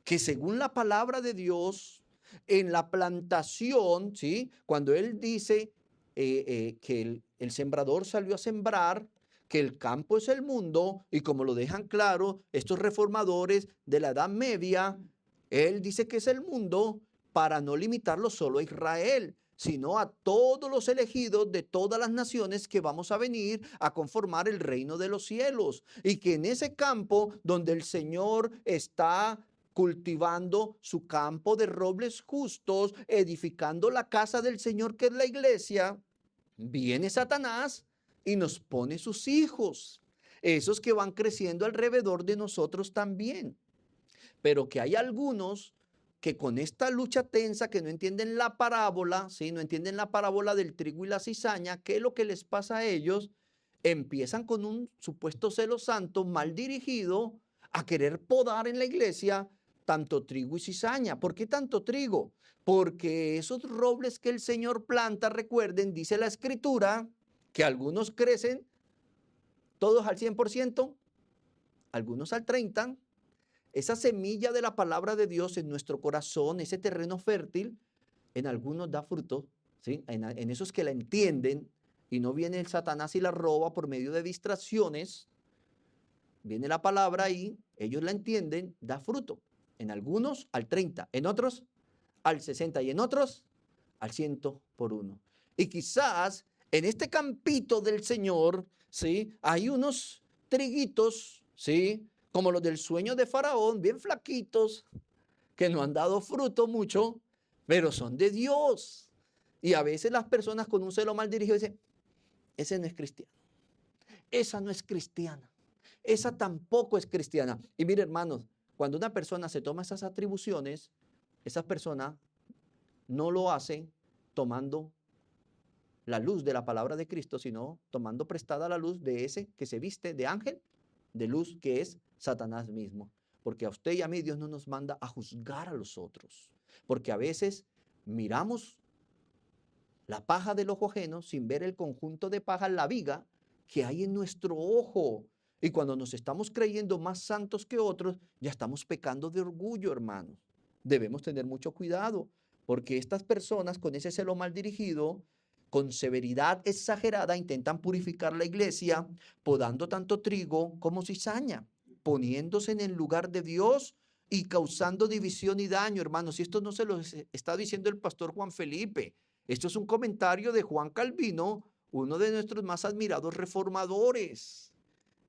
que según la palabra de Dios, en la plantación, ¿sí? Cuando Él dice que el sembrador salió a sembrar, que el campo es el mundo, y como lo dejan claro estos reformadores de la Edad Media, Él dice que es el mundo para no limitarlo solo a Israel, sino a todos los elegidos de todas las naciones que vamos a venir a conformar el reino de los cielos. Y que en ese campo donde el Señor está cultivando su campo de robles justos, edificando la casa del Señor que es la iglesia, viene Satanás y nos pone sus hijos, esos que van creciendo alrededor de nosotros también. Pero que hay algunos que con esta lucha tensa, que no entienden la parábola, ¿sí? No entienden la parábola del trigo y la cizaña, ¿qué es lo que les pasa a ellos? Empiezan con un supuesto celo santo mal dirigido a querer podar en la iglesia, tanto trigo y cizaña. ¿Por qué tanto trigo? Porque esos robles que el Señor planta, recuerden, dice la Escritura, que algunos crecen todos al 100%, algunos al 30%. Esa semilla de la palabra de Dios en nuestro corazón, ese terreno fértil, en algunos da fruto, ¿sí? En esos que la entienden y no viene el Satanás y la roba por medio de distracciones, viene la palabra ahí, ellos la entienden, da fruto. En algunos al 30, en otros al 60 y en otros al 100 por 1. Y quizás en este campito del Señor, ¿sí? Hay unos triguitos, ¿sí? Como los del sueño de Faraón, bien flaquitos, que no han dado fruto mucho, pero son de Dios. Y a veces las personas con un celo mal dirigido dicen, ese no es cristiano, esa no es cristiana, esa tampoco es cristiana. Y mire, hermanos, cuando una persona se toma esas atribuciones, esa persona no lo hace tomando la luz de la palabra de Cristo, sino tomando prestada la luz de ese que se viste de ángel, de luz que es Satanás mismo. Porque a usted y a mí Dios no nos manda a juzgar a los otros. Porque a veces miramos la paja del ojo ajeno sin ver el conjunto de paja, la viga que hay en nuestro ojo. Y cuando nos estamos creyendo más santos que otros, ya estamos pecando de orgullo, hermanos. Debemos tener mucho cuidado, porque estas personas con ese celo mal dirigido, con severidad exagerada, intentan purificar la iglesia, podando tanto trigo como cizaña, poniéndose en el lugar de Dios y causando división y daño, hermanos. Y esto no se lo está diciendo el pastor Juan Felipe. Esto es un comentario de Juan Calvino, uno de nuestros más admirados reformadores.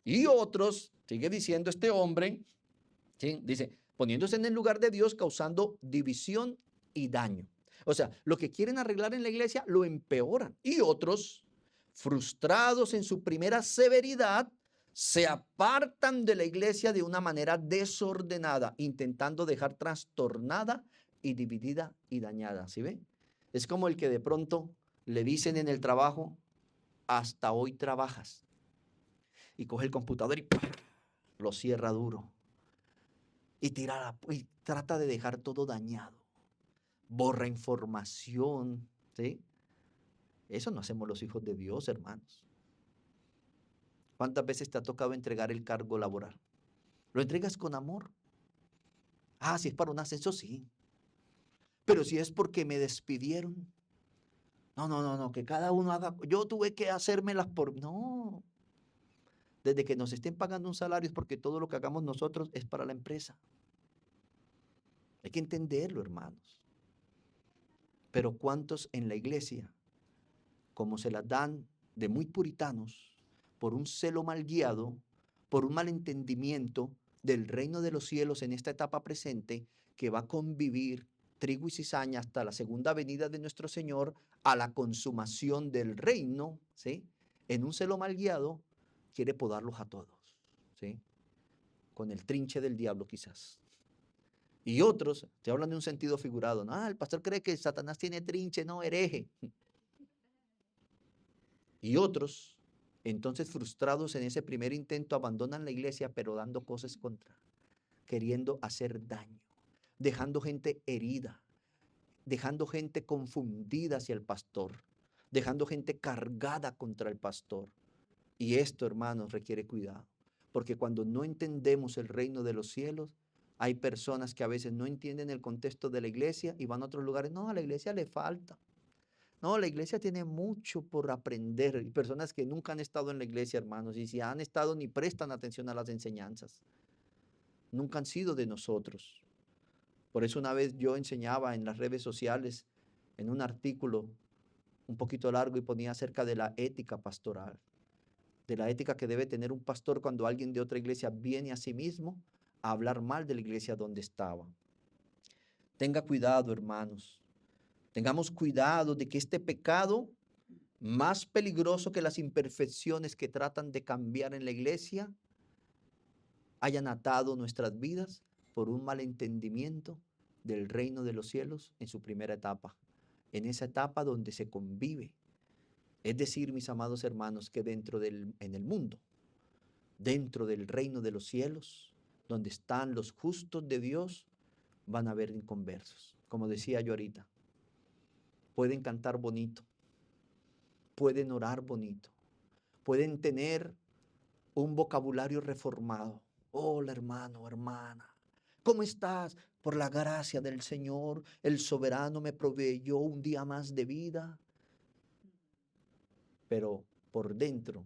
Y otros, sigue diciendo este hombre, ¿sí? Dice, poniéndose en el lugar de Dios, causando división y daño. O sea, lo que quieren arreglar en la iglesia lo empeoran. Y otros, frustrados en su primera severidad, se apartan de la iglesia de una manera desordenada, intentando dejar trastornada y dividida y dañada. ¿Sí ven? Es como el que de pronto le dicen en el trabajo, hasta hoy trabajas. Y coge el computador y ¡pum!, lo cierra duro. Y trata de dejar todo dañado. Borra información, ¿sí? Eso no hacemos los hijos de Dios, hermanos. ¿Cuántas veces te ha tocado entregar el cargo laboral? ¿Lo entregas con amor? Ah, si es para un ascenso, sí. Pero si es porque me despidieron. No, que cada uno haga, yo tuve que hacérmelas por... No. Desde que nos estén pagando un salario es porque todo lo que hagamos nosotros es para la empresa. Hay que entenderlo, hermanos. Pero ¿cuántos en la iglesia, como se las dan de muy puritanos, por un celo mal guiado, por un mal entendimiento del reino de los cielos en esta etapa presente, que va a convivir trigo y cizaña hasta la segunda venida de nuestro Señor, a la consumación del reino, ¿sí? En un celo mal guiado, quiere podarlos a todos, ¿sí? Con el trinche del diablo quizás. Y otros, te hablan de un sentido figurado, ¿no? Ah, el pastor cree que Satanás tiene trinche, no, hereje. Y otros, entonces frustrados en ese primer intento, abandonan la iglesia, pero dando cosas contra, queriendo hacer daño, dejando gente herida, dejando gente confundida hacia el pastor, dejando gente cargada contra el pastor. Y esto, hermanos, requiere cuidado, porque cuando no entendemos el reino de los cielos, hay personas que a veces no entienden el contexto de la iglesia y van a otros lugares. No, a la iglesia le falta. No, la iglesia tiene mucho por aprender. Y personas que nunca han estado en la iglesia, hermanos, y si han estado ni prestan atención a las enseñanzas. Nunca han sido de nosotros. Por eso una vez yo enseñaba en las redes sociales, en un artículo un poquito largo, y ponía acerca de la ética pastoral, de la ética que debe tener un pastor cuando alguien de otra iglesia viene a sí mismo a hablar mal de la iglesia donde estaba. Tenga cuidado, hermanos. Tengamos cuidado de que este pecado, más peligroso que las imperfecciones que tratan de cambiar en la iglesia, hayan atado nuestras vidas por un malentendimiento del reino de los cielos en su primera etapa, en esa etapa donde se convive. Es decir, mis amados hermanos, que en el mundo, dentro del reino de los cielos, donde están los justos de Dios, van a haber inconversos. Como decía yo ahorita, pueden cantar bonito, pueden orar bonito, pueden tener un vocabulario reformado. Hola hermano, hermana, ¿cómo estás? Por la gracia del Señor, el soberano me proveyó un día más de vida. Pero por dentro,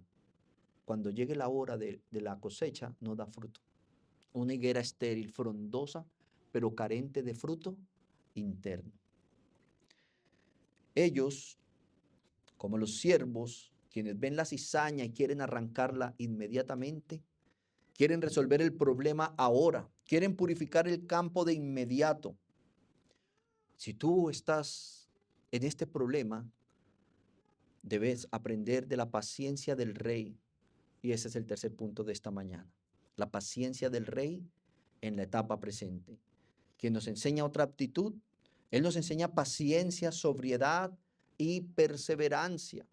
cuando llegue la hora de la cosecha, no da fruto. Una higuera estéril, frondosa, pero carente de fruto interno. Ellos, como los siervos, quienes ven la cizaña y quieren arrancarla inmediatamente, quieren resolver el problema ahora, quieren purificar el campo de inmediato. Si tú estás en este problema, debes aprender de la paciencia del rey. Y ese es el tercer punto de esta mañana. La paciencia del rey en la etapa presente. Quien nos enseña otra aptitud, él nos enseña paciencia, sobriedad y perseverancia.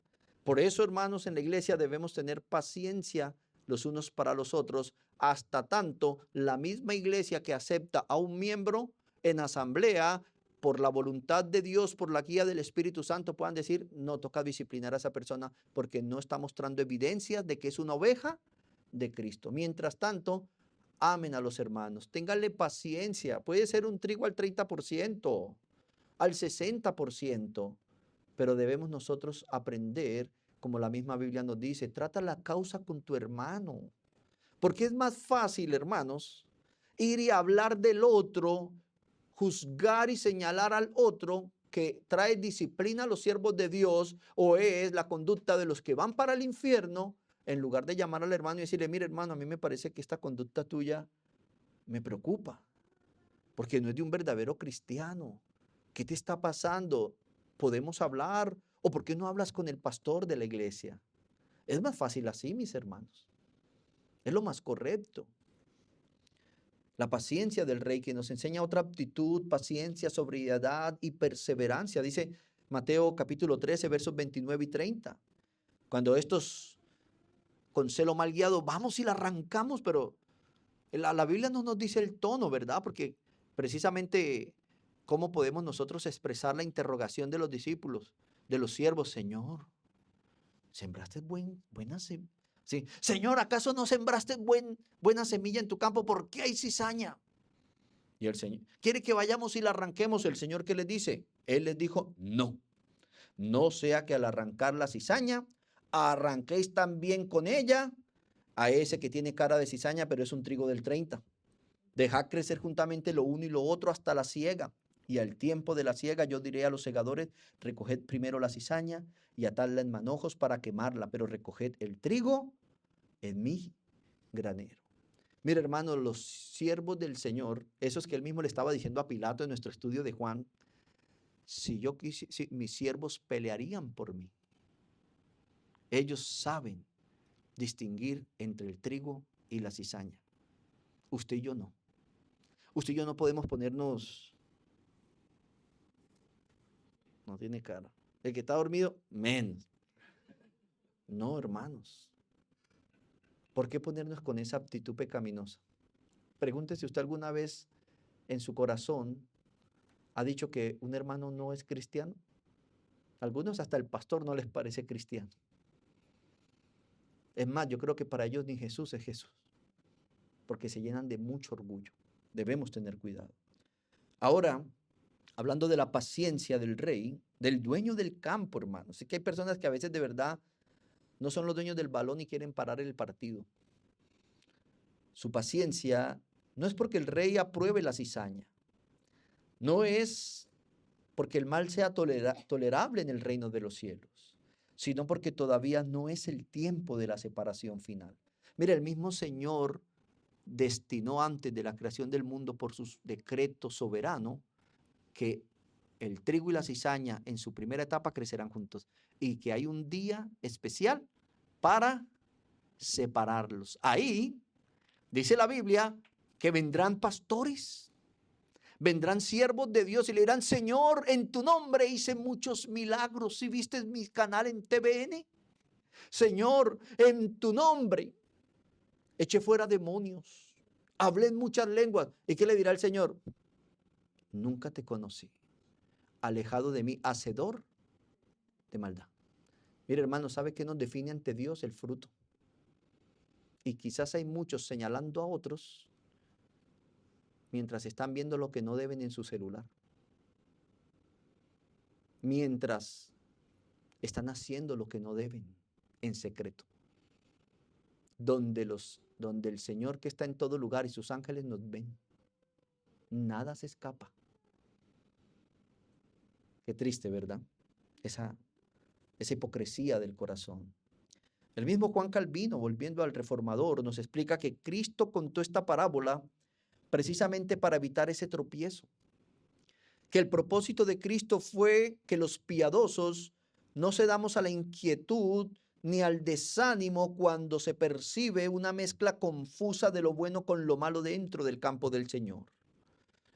Por eso, hermanos, en la iglesia debemos tener paciencia los unos para los otros, hasta tanto la misma iglesia que acepta a un miembro en asamblea por la voluntad de Dios, por la guía del Espíritu Santo, puedan decir, no toca disciplinar a esa persona porque no está mostrando evidencias de que es una oveja de Cristo. Mientras tanto, amen a los hermanos, ténganle paciencia. Puede ser un trigo al 30%, al 60%, pero debemos nosotros aprender, como la misma Biblia nos dice, trata la causa con tu hermano. Porque es más fácil, hermanos, ir y hablar del otro, juzgar y señalar al otro, que trae disciplina a los siervos de Dios, o es la conducta de los que van para el infierno, en lugar de llamar al hermano y decirle, mire hermano, a mí me parece que esta conducta tuya me preocupa, porque no es de un verdadero cristiano. ¿Qué te está pasando? ¿Podemos hablar? ¿O por qué no hablas con el pastor de la iglesia? Es más fácil así, mis hermanos. Es lo más correcto. La paciencia del rey, que nos enseña otra aptitud, paciencia, sobriedad y perseverancia. Dice Mateo capítulo 13, versos 29 y 30. Cuando estos con celo mal guiado, vamos y la arrancamos, pero la Biblia no nos dice el tono, ¿verdad? Porque precisamente, ¿cómo podemos nosotros expresar la interrogación de los discípulos, de los siervos? Señor, ¿sembraste buena semilla? Sí. Señor, ¿acaso no sembraste buena semilla en tu campo? ¿Por qué hay cizaña? Y el Señor, ¿quiere que vayamos y la arranquemos? El Señor, ¿qué les dice? Él les dijo, no. No sea que al arrancar la cizaña, arranquéis también con ella a ese que tiene cara de cizaña, pero es un trigo del 30. Dejad crecer juntamente lo uno y lo otro hasta la siega. Y al tiempo de la siega yo diré a los segadores, recoged primero la cizaña y atadla en manojos para quemarla, pero recoged el trigo en mi granero. Mira, hermano, los siervos del Señor, esos que él mismo le estaba diciendo a Pilato en nuestro estudio de Juan, si mis siervos pelearían por mí. Ellos saben distinguir entre el trigo y la cizaña. Usted y yo no. Usted y yo no podemos ponernos... No tiene cara. El que está dormido, menos. No, hermanos. ¿Por qué ponernos con esa actitud pecaminosa? Pregúntese usted alguna vez en su corazón ha dicho que un hermano no es cristiano. Algunos hasta el pastor no les parece cristiano. Es más, yo creo que para ellos ni Jesús es Jesús, porque se llenan de mucho orgullo. Debemos tener cuidado. Ahora, hablando de la paciencia del rey, del dueño del campo, hermano. Así que hay personas que a veces de verdad no son los dueños del balón y quieren parar el partido. Su paciencia no es porque el rey apruebe la cizaña. No es porque el mal sea tolerable en el reino de los cielos, sino porque todavía no es el tiempo de la separación final. Mira, el mismo Señor destinó antes de la creación del mundo por su decreto soberano que el trigo y la cizaña en su primera etapa crecerán juntos y que hay un día especial para separarlos. Ahí dice la Biblia que vendrán pastores, vendrán siervos de Dios y le dirán, Señor, en tu nombre hice muchos milagros. ¿Sí viste mi canal en TVN? Señor, en tu nombre eché fuera demonios, hablé en muchas lenguas. ¿Y qué le dirá el Señor? nunca te conocí. Alejado de mí, hacedor de maldad. Mire, hermano, ¿sabe qué nos define ante Dios? El fruto. Y quizás hay muchos señalando a otros mientras están viendo lo que no deben en su celular. Mientras están haciendo lo que no deben en secreto. Donde el Señor que está en todo lugar y sus ángeles nos ven. Nada se escapa. Qué triste, ¿verdad? Esa hipocresía del corazón. El mismo Juan Calvino, volviendo al reformador, nos explica que Cristo contó esta parábola precisamente para evitar ese tropiezo. Que el propósito de Cristo fue que los piadosos no cedamos a la inquietud ni al desánimo cuando se percibe una mezcla confusa de lo bueno con lo malo dentro del campo del Señor.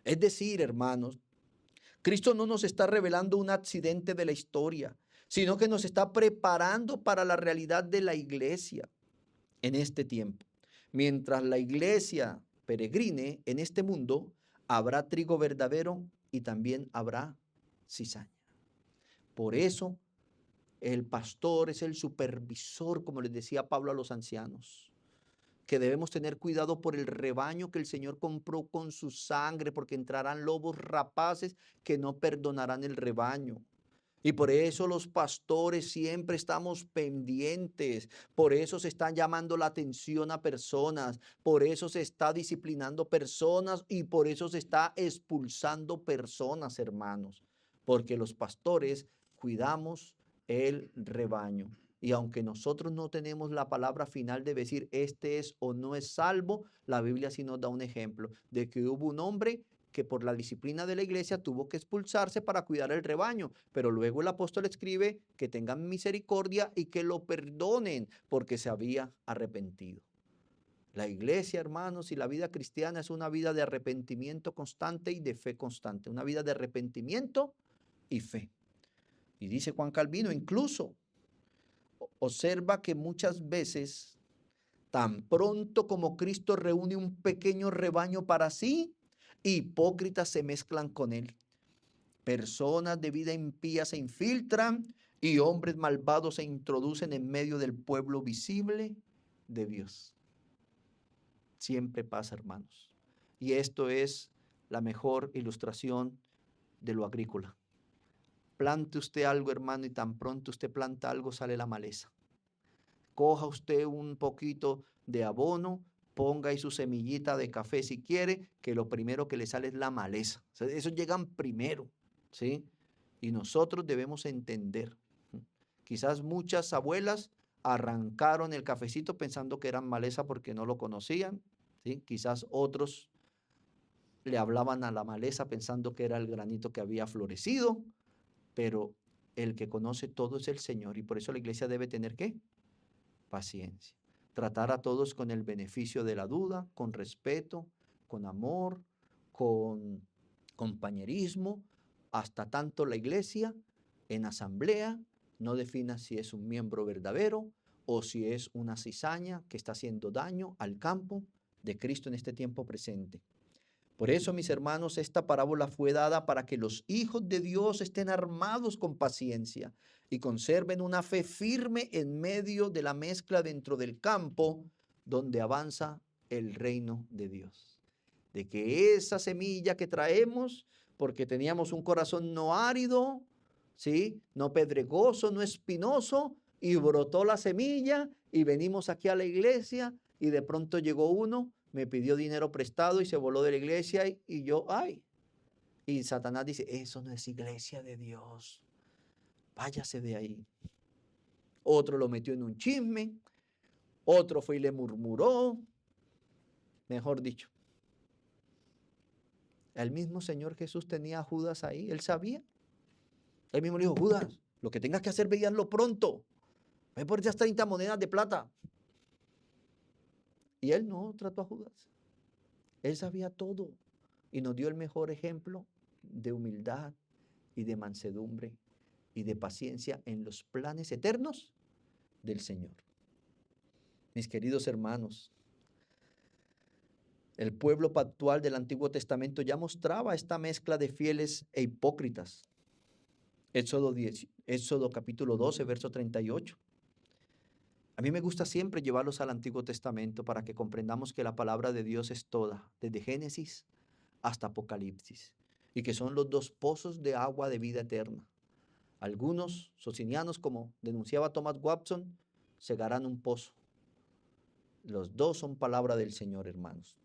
Es decir, hermanos, Cristo no nos está revelando un accidente de la historia, sino que nos está preparando para la realidad de la iglesia en este tiempo. Mientras la iglesia peregrine en este mundo, habrá trigo verdadero y también habrá cizaña. Por eso, el pastor es el supervisor, como les decía Pablo a los ancianos, que debemos tener cuidado por el rebaño que el Señor compró con su sangre, porque entrarán lobos rapaces que no perdonarán el rebaño. Y por eso los pastores siempre estamos pendientes, por eso se está llamando la atención a personas, por eso se está disciplinando personas y por eso se está expulsando personas, hermanos, porque los pastores cuidamos el rebaño. Y aunque nosotros no tenemos la palabra final de decir este es o no es salvo, la Biblia sí nos da un ejemplo de que hubo un hombre que por la disciplina de la iglesia tuvo que expulsarse para cuidar el rebaño, pero luego el apóstol escribe que tengan misericordia y que lo perdonen porque se había arrepentido. La iglesia, hermanos, y la vida cristiana es una vida de arrepentimiento constante y de fe constante, una vida de arrepentimiento y fe. Y dice Juan Calvino, incluso observa que muchas veces, tan pronto como Cristo reúne un pequeño rebaño para sí, hipócritas se mezclan con él. Personas de vida impía se infiltran y hombres malvados se introducen en medio del pueblo visible de Dios. Siempre pasa, hermanos. Y esto es la mejor ilustración de lo agrícola. Plante usted algo, hermano, y tan pronto usted planta algo, sale la maleza. Coja usted un poquito de abono, ponga ahí su semillita de café si quiere, que lo primero que le sale es la maleza. O sea, esos llegan primero, ¿sí? Y nosotros debemos entender. Quizás muchas abuelas arrancaron el cafecito pensando que eran maleza porque no lo conocían, ¿sí? Quizás otros le hablaban a la maleza pensando que era el granito que había florecido, pero el que conoce todo es el Señor y por eso la iglesia debe tener ¿qué? Paciencia. Tratar a todos con el beneficio de la duda, con respeto, con amor, con compañerismo, hasta tanto la iglesia en asamblea no defina si es un miembro verdadero o si es una cizaña que está haciendo daño al campo de Cristo en este tiempo presente. Por eso, mis hermanos, esta parábola fue dada para que los hijos de Dios estén armados con paciencia y conserven una fe firme en medio de la mezcla dentro del campo donde avanza el reino de Dios. De que esa semilla que traemos, porque teníamos un corazón no árido, ¿sí? No pedregoso, no espinoso, y brotó la semilla y venimos aquí a la iglesia y de pronto llegó uno, me pidió dinero prestado y se voló de la iglesia y yo, ay. Y Satanás dice, eso no es iglesia de Dios, váyase de ahí. Otro lo metió en un chisme, otro fue y le murmuró, mejor dicho. El mismo Señor Jesús tenía a Judas ahí, él sabía. Él mismo le dijo, Judas, lo que tengas que hacer, veíanlo pronto. Ve por esas 30 monedas de plata. Y él no trató a Judas. Él sabía todo y nos dio el mejor ejemplo de humildad y de mansedumbre y de paciencia en los planes eternos del Señor. Mis queridos hermanos, El pueblo pactual del Antiguo Testamento ya mostraba esta mezcla de fieles e hipócritas. Éxodo capítulo 12, verso 38. A mí me gusta siempre llevarlos al Antiguo Testamento para que comprendamos que la palabra de Dios es toda, desde Génesis hasta Apocalipsis, y que son los dos pozos de agua de vida eterna. Algunos socinianos, como denunciaba Thomas Watson, cegarán un pozo. Los dos son palabra del Señor, hermanos.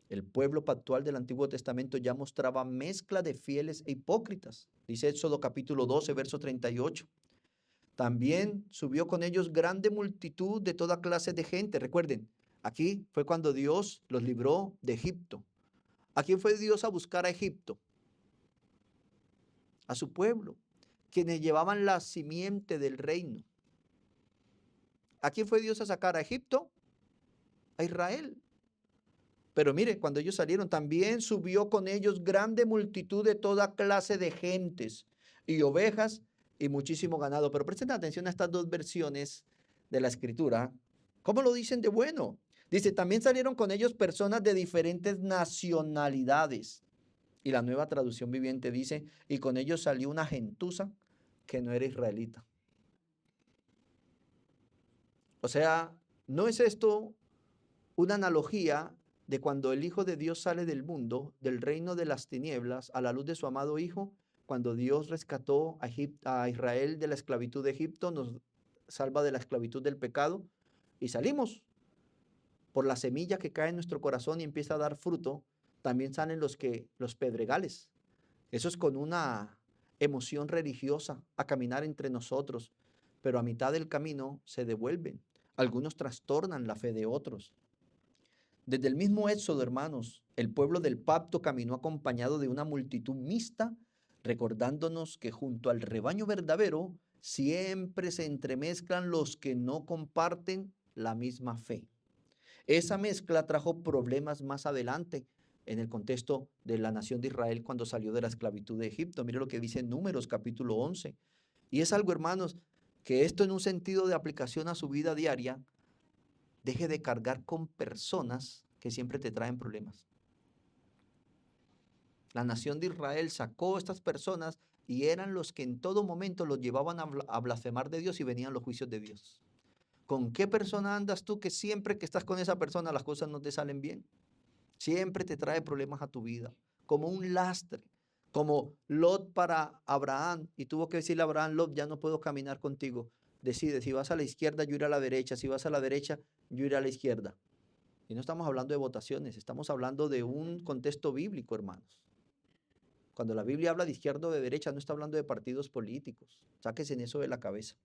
El pueblo pactual del Antiguo Testamento ya mostraba mezcla de fieles e hipócritas. Dice Éxodo capítulo 12, verso 38. También subió con ellos grande multitud de toda clase de gente. Recuerden, aquí fue cuando Dios los libró de Egipto. ¿A quién fue Dios a buscar a Egipto? A su pueblo, quienes llevaban la simiente del reino. ¿A quién fue Dios a sacar a Egipto? A Israel. Pero mire, cuando ellos salieron, también subió con ellos grande multitud de toda clase de gentes y ovejas y muchísimo ganado. Pero presten atención a estas dos versiones de la escritura. ¿Cómo lo dicen de bueno? Dice, también salieron con ellos personas de diferentes nacionalidades. Y la Nueva Traducción Viviente dice, y con ellos salió una gentuza que no era israelita. O sea, ¿no es esto una analogía de cuando el Hijo de Dios sale del mundo, del reino de las tinieblas, a la luz de su amado Hijo? Cuando Dios rescató a Israel de la esclavitud de Egipto, nos salva de la esclavitud del pecado y salimos. Por la semilla que cae en nuestro corazón y empieza a dar fruto, también salen los pedregales. Eso es con una emoción religiosa a caminar entre nosotros, pero a mitad del camino se devuelven. Algunos trastornan la fe de otros. Desde el mismo Éxodo, hermanos, el pueblo del pacto caminó acompañado de una multitud mixta, recordándonos que junto al rebaño verdadero siempre se entremezclan los que no comparten la misma fe. Esa mezcla trajo problemas más adelante en el contexto de la nación de Israel cuando salió de la esclavitud de Egipto. Mire lo que dice en Números capítulo 11. Y es algo, hermanos, que esto en un sentido de aplicación a su vida diaria, deje de cargar con personas que siempre te traen problemas. La nación de Israel sacó a estas personas y eran los que en todo momento los llevaban a blasfemar de Dios y venían los juicios de Dios. ¿Con qué persona andas tú que siempre que estás con esa persona las cosas no te salen bien? Siempre te trae problemas a tu vida, como un lastre, como Lot para Abraham, y tuvo que decirle a Abraham, Lot, ya no puedo caminar contigo. Decide, si vas a la izquierda, yo iré a la derecha, si vas a la derecha, yo iré a la izquierda. Y no estamos hablando de votaciones, estamos hablando de un contexto bíblico, hermanos. Cuando la Biblia habla de izquierda o de derecha, no está hablando de partidos políticos. Sáquense en eso de la cabeza.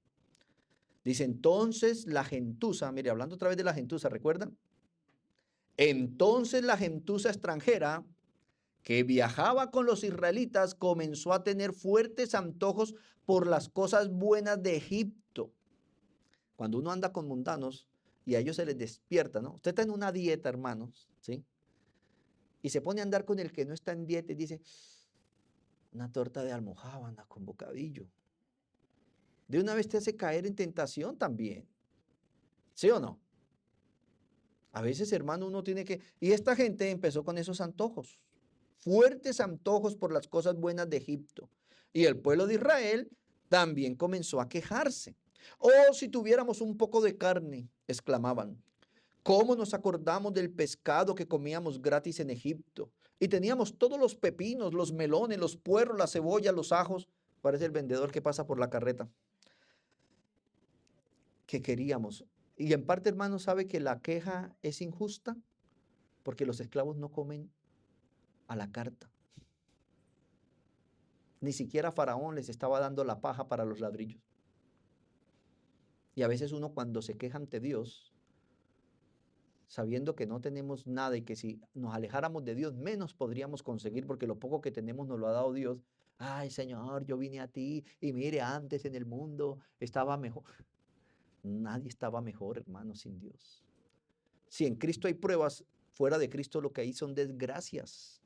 Dice, entonces la gentuza, mire, hablando otra vez de la gentuza, ¿recuerdan? Entonces la gentuza extranjera que viajaba con los israelitas comenzó a tener fuertes antojos por las cosas buenas de Egipto. Cuando uno anda con mundanos y a ellos se les despierta, ¿no? Usted está en una dieta, hermanos, ¿sí? Y se pone a andar con el que no está en dieta y dice, una torta de almojábana con bocadillo. De una vez te hace caer en tentación también. ¿Sí o no? A veces, hermano, uno tiene que... Y esta gente empezó con esos antojos. Fuertes antojos por las cosas buenas de Egipto. Y el pueblo de Israel también comenzó a quejarse. Oh, si tuviéramos un poco de carne, exclamaban. ¿Cómo nos acordamos del pescado que comíamos gratis en Egipto? Y teníamos todos los pepinos, los melones, los puerros, la cebolla, los ajos. Parece el vendedor que pasa por la carreta. Que queríamos. Y en parte, hermano, sabe que la queja es injusta porque los esclavos no comen a la carta. Ni siquiera Faraón les estaba dando la paja para los ladrillos. Y a veces uno cuando se queja ante Dios, sabiendo que no tenemos nada y que si nos alejáramos de Dios menos podríamos conseguir porque lo poco que tenemos nos lo ha dado Dios. Ay, Señor, yo vine a ti y mire, antes en el mundo estaba mejor. Nadie estaba mejor, hermano, sin Dios. Si en Cristo hay pruebas, fuera de Cristo lo que hay son desgracias.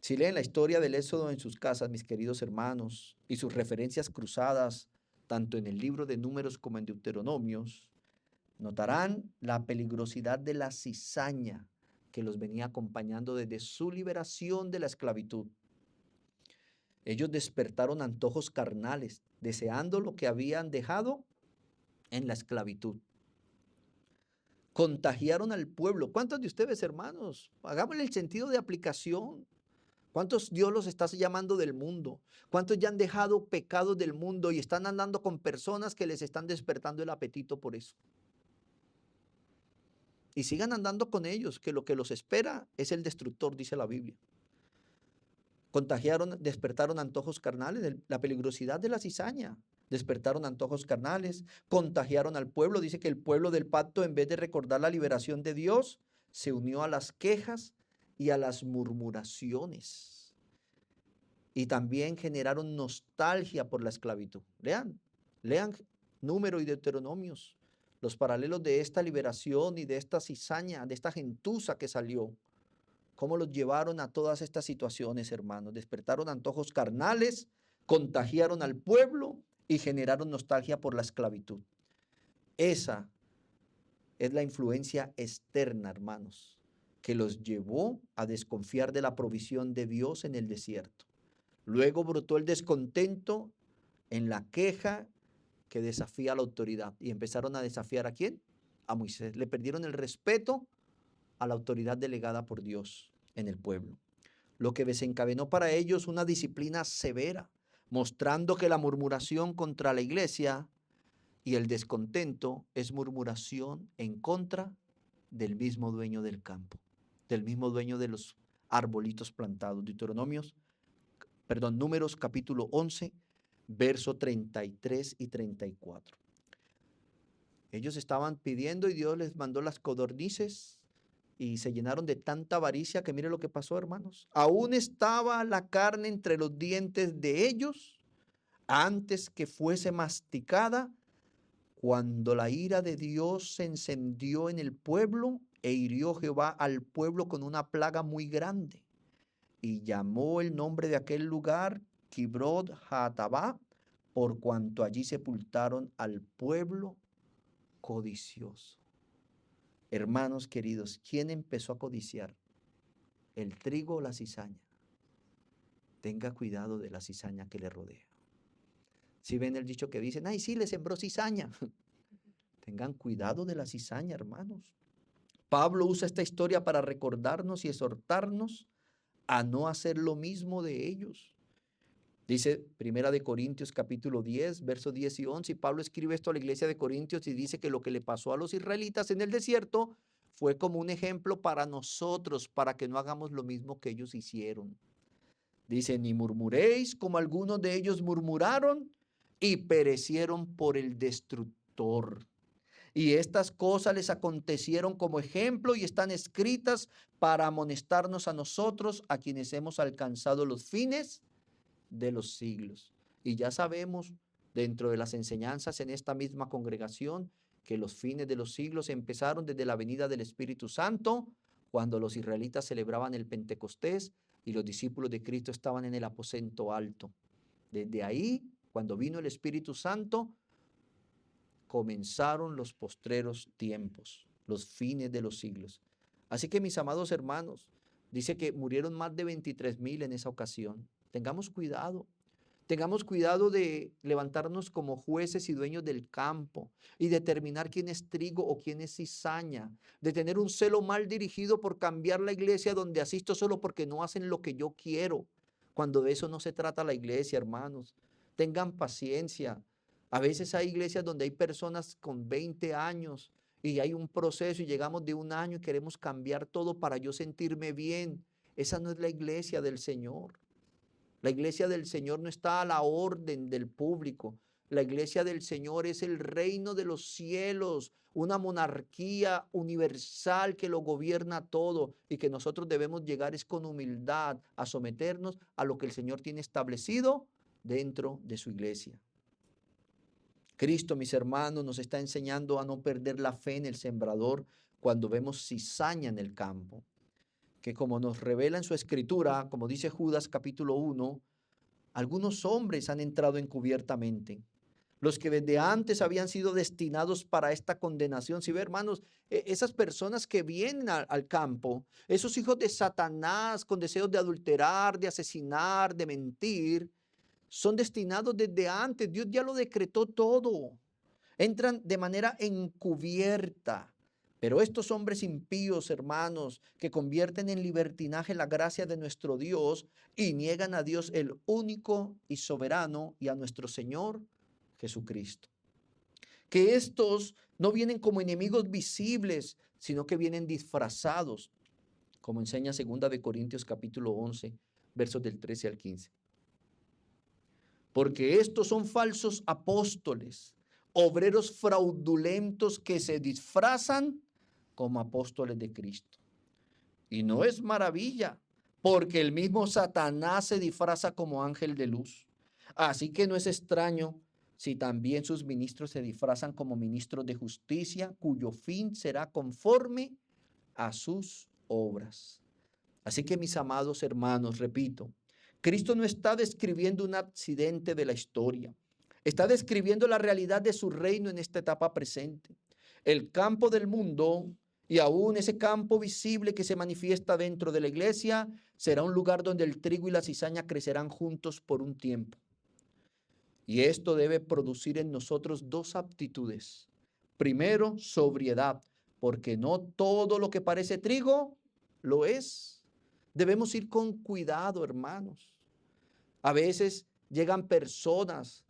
Si leen la historia del Éxodo en sus casas, mis queridos hermanos, y sus referencias cruzadas, tanto en el libro de Números como en Deuteronomios, Notarán la peligrosidad de la cizaña que los venía acompañando desde su liberación de la esclavitud. Ellos despertaron antojos carnales, deseando lo que habían dejado en la esclavitud. Contagiaron al pueblo. ¿Cuántos de ustedes, hermanos? Hagámosle el sentido de aplicación. ¿Cuántos Dios los está llamando del mundo? ¿Cuántos ya han dejado pecados del mundo y están andando con personas que les están despertando el apetito por eso? Y sigan andando con ellos, que lo que los espera es el destructor, dice la Biblia. Contagiaron, despertaron antojos carnales, la peligrosidad de la cizaña. Despertaron antojos carnales, contagiaron al pueblo. Dice que el pueblo del pacto, en vez de recordar la liberación de Dios, se unió a las quejas y a las murmuraciones. Y también generaron nostalgia por la esclavitud. Lean Número y Deuteronomios, los paralelos de esta liberación y de esta cizaña, de esta gentuza que salió. Cómo los llevaron a todas estas situaciones, hermanos. Despertaron antojos carnales, contagiaron al pueblo y generaron nostalgia por la esclavitud. Esa es la influencia externa, hermanos, que los llevó a desconfiar de la provisión de Dios en el desierto. Luego brotó el descontento en la queja que desafía a la autoridad. Y empezaron a desafiar ¿a quién? A Moisés. Le perdieron el respeto a la autoridad delegada por Dios en el pueblo, lo que desencadenó para ellos una disciplina severa, mostrando que la murmuración contra la iglesia y el descontento es murmuración en contra del mismo dueño del campo, del mismo dueño de los arbolitos plantados. Números capítulo 11, verso 33 y 34. Ellos estaban pidiendo y Dios les mandó las codornices y se llenaron de tanta avaricia que mire lo que pasó, hermanos. Aún estaba la carne entre los dientes de ellos antes que fuese masticada, cuando la ira de Dios se encendió en el pueblo e hirió Jehová al pueblo con una plaga muy grande. Y llamó el nombre de aquel lugar Kibrot Hatabá, por cuanto allí sepultaron al pueblo codicioso. Hermanos queridos, ¿quién empezó a codiciar? ¿El trigo o la cizaña? Tenga cuidado de la cizaña que le rodea. Si ven el dicho que dicen, ay, sí, le sembró cizaña. Tengan cuidado de la cizaña, hermanos. Pablo usa esta historia para recordarnos y exhortarnos a no hacer lo mismo de ellos. Dice Primera de Corintios capítulo 10, versos 10 y 11. Y Pablo escribe esto a la iglesia de Corintios y dice que lo que le pasó a los israelitas en el desierto fue como un ejemplo para nosotros, para que no hagamos lo mismo que ellos hicieron. Dice, ni murmuréis como algunos de ellos murmuraron y perecieron por el destructor. Y estas cosas les acontecieron como ejemplo y están escritas para amonestarnos a nosotros, a quienes hemos alcanzado los fines de los siglos. Y ya sabemos, dentro de las enseñanzas en esta misma congregación, que los fines de los siglos empezaron desde la venida del Espíritu Santo, cuando los israelitas celebraban el Pentecostés y los discípulos de Cristo estaban en el aposento alto. Desde ahí, cuando vino el Espíritu Santo, comenzaron los postreros tiempos, los fines de los siglos. Así que, mis amados hermanos, dice que murieron más de 23,000 en esa ocasión. Tengamos cuidado. Tengamos cuidado de levantarnos como jueces y dueños del campo y determinar quién es trigo o quién es cizaña, de tener un celo mal dirigido por cambiar la iglesia donde asisto solo porque no hacen lo que yo quiero, cuando de eso no se trata la iglesia, hermanos. Tengan paciencia. A veces hay iglesias donde hay personas con 20 años y hay un proceso y llegamos de un año y queremos cambiar todo para yo sentirme bien. Esa no es la iglesia del Señor. La iglesia del Señor no está a la orden del público. La iglesia del Señor es el reino de los cielos, una monarquía universal que lo gobierna todo y que nosotros debemos llegar es con humildad a someternos a lo que el Señor tiene establecido dentro de su iglesia. Cristo, mis hermanos, nos está enseñando a no perder la fe en el sembrador cuando vemos cizaña en el campo, que como nos revela en su escritura, como dice Judas capítulo 1, algunos hombres han entrado encubiertamente, los que desde antes habían sido destinados para esta condenación. Si ve, hermanos, esas personas que vienen al campo, esos hijos de Satanás con deseos de adulterar, de asesinar, de mentir, son destinados desde antes. Dios ya lo decretó todo. Entran de manera encubierta. Pero estos hombres impíos, hermanos, que convierten en libertinaje la gracia de nuestro Dios y niegan a Dios el único y soberano y a nuestro Señor Jesucristo. Que estos no vienen como enemigos visibles, sino que vienen disfrazados, como enseña 2 de Corintios capítulo 11, versos del 13 al 15. Porque estos son falsos apóstoles, obreros fraudulentos que se disfrazan como apóstoles de Cristo. Y no es maravilla, porque el mismo Satanás se disfraza como ángel de luz. Así que no es extraño si también sus ministros se disfrazan como ministros de justicia, cuyo fin será conforme a sus obras. Así que, mis amados hermanos, repito, Cristo no está describiendo un accidente de la historia. Está describiendo la realidad de su reino en esta etapa presente. El campo del mundo y aún ese campo visible que se manifiesta dentro de la iglesia será un lugar donde el trigo y la cizaña crecerán juntos por un tiempo. Y esto debe producir en nosotros dos aptitudes. Primero, sobriedad, porque no todo lo que parece trigo lo es. Debemos ir con cuidado, hermanos. A veces llegan personas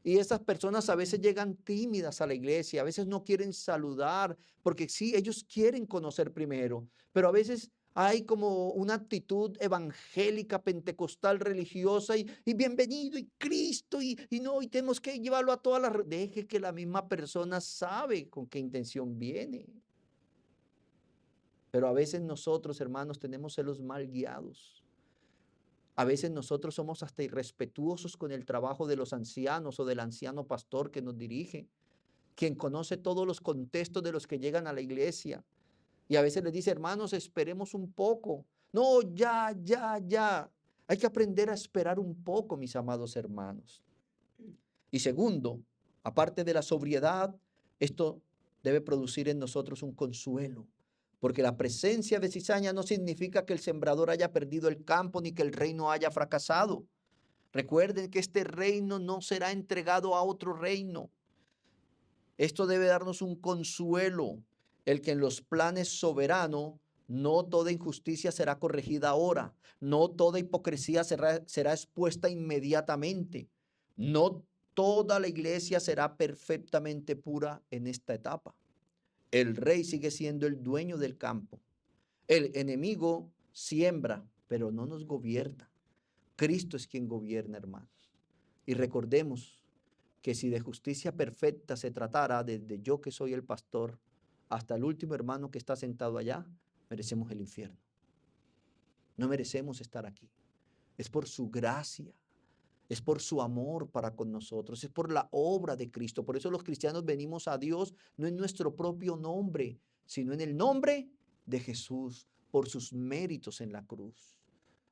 y esas personas a veces llegan tímidas a la iglesia, a veces no quieren saludar, porque sí, ellos quieren conocer primero, pero a veces hay como una actitud evangélica, pentecostal, religiosa y bienvenido y Cristo y no, y tenemos que llevarlo a todas las... Deje que la misma persona sabe con qué intención viene. Pero a veces nosotros, hermanos, tenemos celos mal guiados. A veces nosotros somos hasta irrespetuosos con el trabajo de los ancianos o del anciano pastor que nos dirige, quien conoce todos los contextos de los que llegan a la iglesia. Y a veces les dice, hermanos, esperemos un poco. No, ya. Hay que aprender a esperar un poco, mis amados hermanos. Y segundo, aparte de la sobriedad, esto debe producir en nosotros un consuelo. Porque la presencia de cizaña no significa que el sembrador haya perdido el campo ni que el reino haya fracasado. Recuerden que este reino no será entregado a otro reino. Esto debe darnos un consuelo, el que en los planes soberanos no toda injusticia será corregida ahora, no toda hipocresía será expuesta inmediatamente, no toda la iglesia será perfectamente pura en esta etapa. El rey sigue siendo el dueño del campo. El enemigo siembra, pero no nos gobierna. Cristo es quien gobierna, hermanos. Y recordemos que si de justicia perfecta se tratara, desde yo que soy el pastor hasta el último hermano que está sentado allá, merecemos el infierno. No merecemos estar aquí. Es por su gracia. Es por su amor para con nosotros, es por la obra de Cristo. Por eso los cristianos venimos a Dios no en nuestro propio nombre, sino en el nombre de Jesús, por sus méritos en la cruz.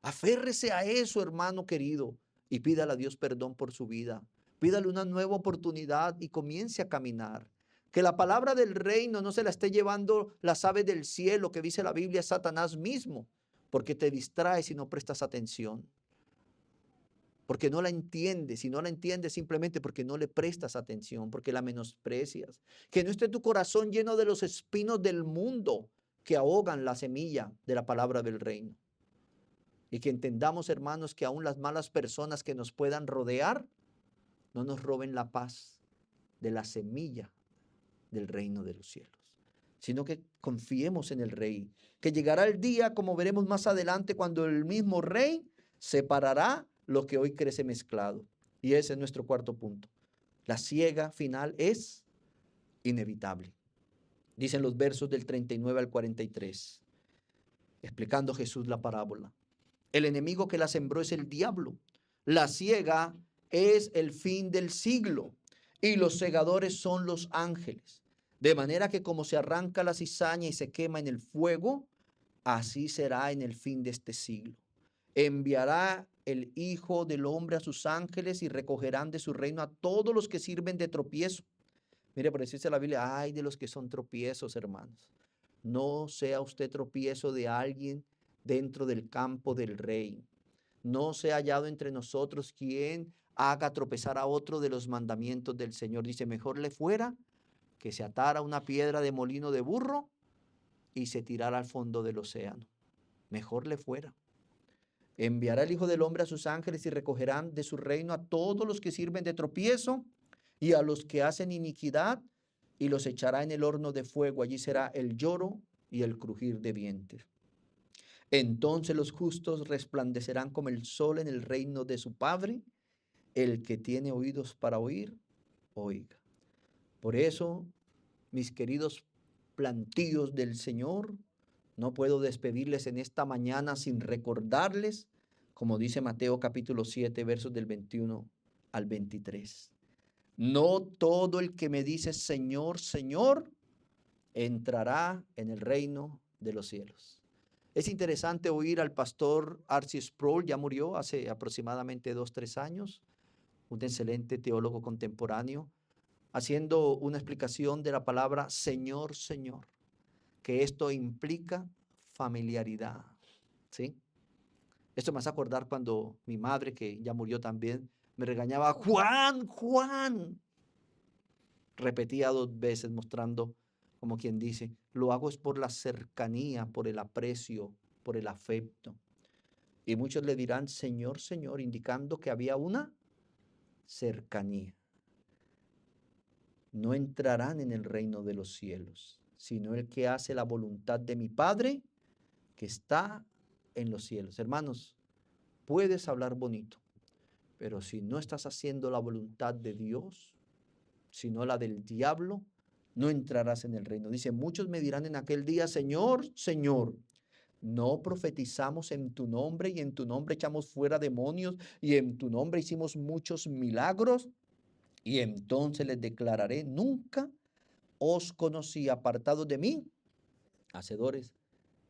Aférrese a eso, hermano querido, y pídale a Dios perdón por su vida. Pídale una nueva oportunidad y comience a caminar. Que la palabra del reino no se la esté llevando las aves del cielo, que dice la Biblia, Satanás mismo, porque te distraes y no prestas atención. Porque no la entiendes, y no la entiendes simplemente porque no le prestas atención, porque la menosprecias. Que no esté tu corazón lleno de los espinos del mundo que ahogan la semilla de la palabra del reino. Y que entendamos, hermanos, que aún las malas personas que nos puedan rodear no nos roben la paz de la semilla del reino de los cielos, sino que confiemos en el Rey, que llegará el día, como veremos más adelante, cuando el mismo Rey separará lo que hoy crece mezclado. Y ese es nuestro cuarto punto. La siega final es inevitable. Dicen los versos del 39 al 43, explicando Jesús la parábola. El enemigo que la sembró es el diablo. La siega es el fin del siglo y los segadores son los ángeles. De manera que como se arranca la cizaña y se quema en el fuego, así será en el fin de este siglo. Enviará el Hijo del Hombre a sus ángeles y recogerán de su reino a todos los que sirven de tropiezo. Mire, por eso dice la Biblia, ay de los que son tropiezos, hermanos. No sea usted tropiezo de alguien dentro del campo del rey. No sea hallado entre nosotros quien haga tropezar a otro de los mandamientos del Señor. Dice, mejor le fuera que se atara una piedra de molino de burro y se tirara al fondo del océano. Mejor le fuera. Enviará el Hijo del Hombre a sus ángeles y recogerán de su reino a todos los que sirven de tropiezo y a los que hacen iniquidad, y los echará en el horno de fuego. Allí será el lloro y el crujir de dientes. Entonces los justos resplandecerán como el sol en el reino de su Padre. El que tiene oídos para oír, oiga. Por eso, mis queridos plantíos del Señor, no puedo despedirles en esta mañana sin recordarles, como dice Mateo capítulo 7, versos del 21 al 23. No todo el que me dice Señor, Señor, entrará en el reino de los cielos. Es interesante oír al pastor R.C. Sproul, ya murió hace aproximadamente 2-3 años, un excelente teólogo contemporáneo, haciendo una explicación de la palabra Señor, Señor, que esto implica familiaridad, ¿sí? Esto me hace acordar cuando mi madre, que ya murió también, me regañaba, Juan, Juan. Repetía 2 veces mostrando, como quien dice, lo hago es por la cercanía, por el aprecio, por el afecto. Y muchos le dirán, Señor, Señor, indicando que había una cercanía. No entrarán en el reino de los cielos, sino el que hace la voluntad de mi Padre que está en los cielos. Hermanos, puedes hablar bonito, pero si no estás haciendo la voluntad de Dios, sino la del diablo, no entrarás en el reino. Dice, muchos me dirán en aquel día, Señor, Señor, no profetizamos en tu nombre y en tu nombre echamos fuera demonios y en tu nombre hicimos muchos milagros. Y entonces les declararé, nunca os conocí, apartados de mí, hacedores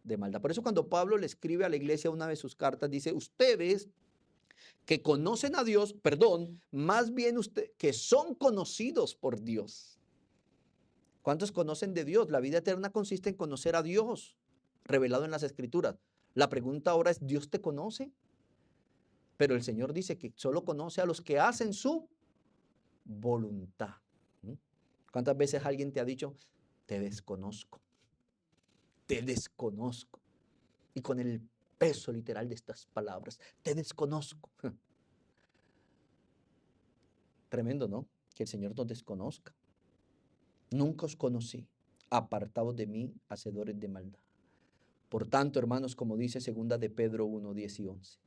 de maldad. Por eso cuando Pablo le escribe a la iglesia una de sus cartas, dice, ustedes que conocen a Dios, perdón, más bien usted, que son conocidos por Dios. ¿Cuántos conocen de Dios? La vida eterna consiste en conocer a Dios, revelado en las Escrituras. La pregunta ahora es, ¿Dios te conoce? Pero el Señor dice que solo conoce a los que hacen su voluntad. ¿Cuántas veces alguien te ha dicho, te desconozco? Te desconozco. Y con el peso literal de estas palabras, te desconozco. Tremendo, ¿no? Que el Señor nos desconozca. Nunca os conocí, apartados de mí, hacedores de maldad. Por tanto, hermanos, como dice segunda de Pedro 1, 10 y 11.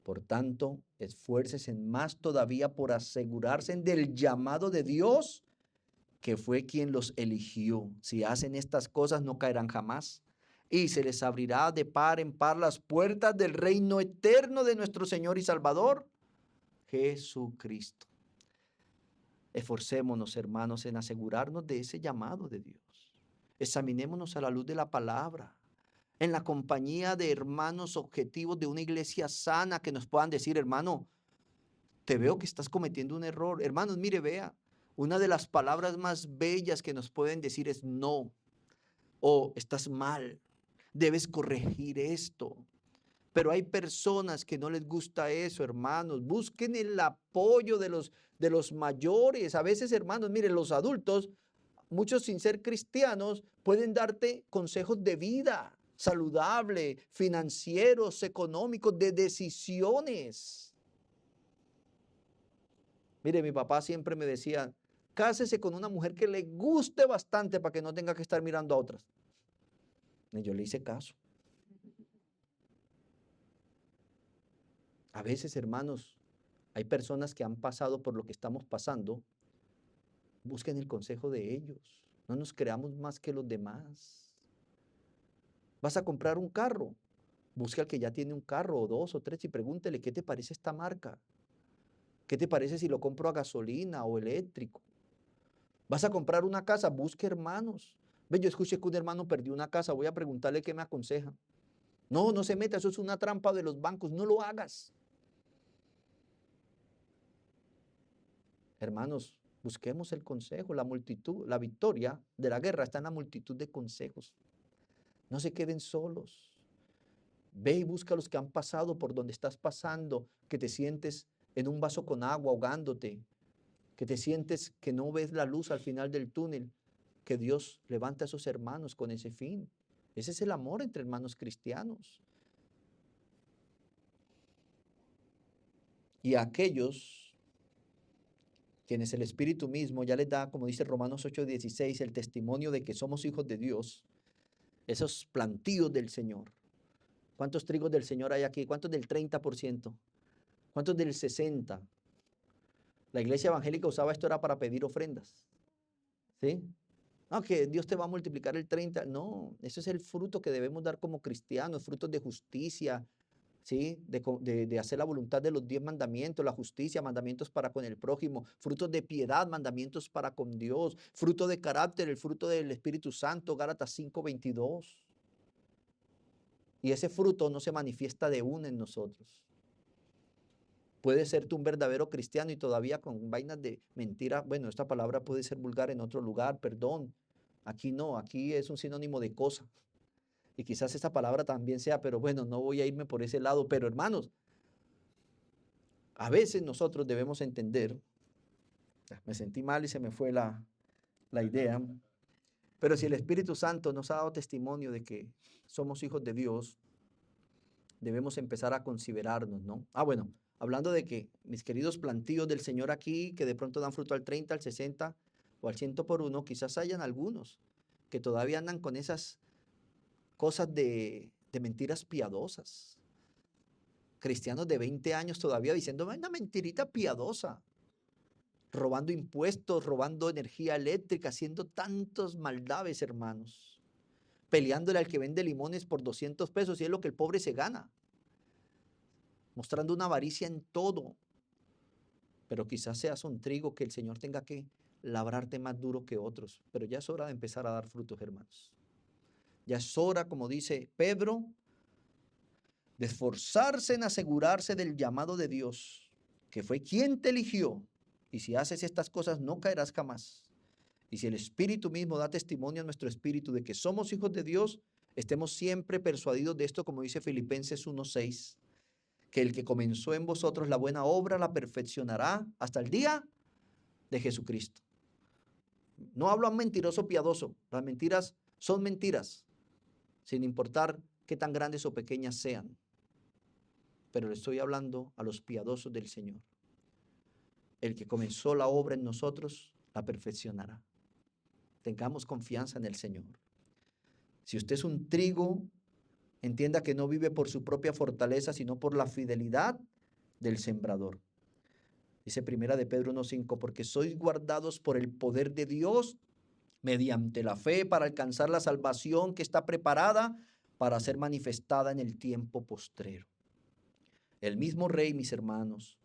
Por tanto, esfuércense más todavía por asegurarse del llamado de Dios, que fue quien los eligió. Si hacen estas cosas, no caerán jamás. Y se les abrirá de par en par las puertas del reino eterno de nuestro Señor y Salvador, Jesucristo. Esforcémonos, hermanos, en asegurarnos de ese llamado de Dios. Examinémonos a la luz de la palabra, en la compañía de hermanos objetivos de una iglesia sana que nos puedan decir, hermano, te veo que estás cometiendo un error. Hermanos, mire, vea, una de las palabras más bellas que nos pueden decir es no, o estás mal, debes corregir esto. Pero hay personas que no les gusta eso, hermanos. Busquen el apoyo de los mayores. A veces, hermanos, miren, los adultos, muchos sin ser cristianos, pueden darte consejos de vida saludable, financieros, económicos, de decisiones. Mire, mi papá siempre me decía, cásese con una mujer que le guste bastante para que no tenga que estar mirando a otras. Y yo le hice caso. A veces, hermanos, hay personas que han pasado por lo que estamos pasando. Busquen el consejo de ellos. No nos creamos más que los demás. Vas a comprar un carro. Busca al que ya tiene un carro o 2 o 3 y pregúntele, ¿qué te parece esta marca? ¿Qué te parece si lo compro a gasolina o eléctrico? Vas a comprar una casa, busque hermanos. Ve, yo escuché que un hermano perdió una casa, voy a preguntarle qué me aconseja. No, no se meta, eso es una trampa de los bancos, no lo hagas. Hermanos, busquemos el consejo, la multitud, la victoria de la guerra está en la multitud de consejos. No se queden solos. Ve y busca a los que han pasado por donde estás pasando, que te sientes en un vaso con agua ahogándote, que te sientes que no ves la luz al final del túnel, que Dios levanta a esos hermanos con ese fin. Ese es el amor entre hermanos cristianos. Y a aquellos quienes el Espíritu mismo ya les da, como dice Romanos 8:16, el testimonio de que somos hijos de Dios, esos plantíos del Señor. ¿Cuántos trigos del Señor hay aquí? ¿Cuántos del 30%? ¿Cuántos del 60%? La iglesia evangélica usaba esto era para pedir ofrendas. ¿Sí? No, que Dios te va a multiplicar el 30%. No, eso es el fruto que debemos dar como cristianos, frutos de justicia, ¿sí? De hacer la voluntad de los 10 mandamientos, la justicia, mandamientos para con el prójimo, frutos de piedad, mandamientos para con Dios, fruto de carácter, el fruto del Espíritu Santo, Gálatas 5:22. Y ese fruto no se manifiesta de uno en nosotros. Puede ser tú un verdadero cristiano y todavía con vainas de mentira. Bueno, esta palabra puede ser vulgar en otro lugar, perdón. Aquí no, aquí es un sinónimo de cosa. Y quizás esta palabra también sea, pero bueno, no voy a irme por ese lado. Pero hermanos, a veces nosotros debemos entender, me sentí mal y se me fue la idea, pero si el Espíritu Santo nos ha dado testimonio de que somos hijos de Dios, debemos empezar a considerarnos, ¿no? Bueno, hablando de que mis queridos plantíos del Señor aquí, que de pronto dan fruto al 30, al 60 o al 100 por uno, quizás hayan algunos que todavía andan con esas cosas de mentiras piadosas. Cristianos de 20 años todavía diciendo una mentirita piadosa, robando impuestos, robando energía eléctrica, haciendo tantos maldades, hermanos, peleándole al que vende limones por 200 pesos y es lo que el pobre se gana, mostrando una avaricia en todo. Pero quizás seas un trigo que el Señor tenga que labrarte más duro que otros, pero ya es hora de empezar a dar frutos, hermanos. Ya es hora, como dice Pedro, de esforzarse en asegurarse del llamado de Dios, que fue quien te eligió. Y si haces estas cosas, no caerás jamás. Y si el Espíritu mismo da testimonio a nuestro espíritu de que somos hijos de Dios, estemos siempre persuadidos de esto, como dice Filipenses 1:6, que el que comenzó en vosotros la buena obra la perfeccionará hasta el día de Jesucristo. No hablo a un mentiroso piadoso. Las mentiras son mentiras, sin importar qué tan grandes o pequeñas sean. Pero le estoy hablando a los piadosos del Señor. El que comenzó la obra en nosotros, la perfeccionará. Tengamos confianza en el Señor. Si usted es un trigo, entienda que no vive por su propia fortaleza, sino por la fidelidad del sembrador. Dice Primera de Pedro 1:5, porque sois guardados por el poder de Dios mediante la fe para alcanzar la salvación que está preparada para ser manifestada en el tiempo postrero. El mismo Rey, mis hermanos,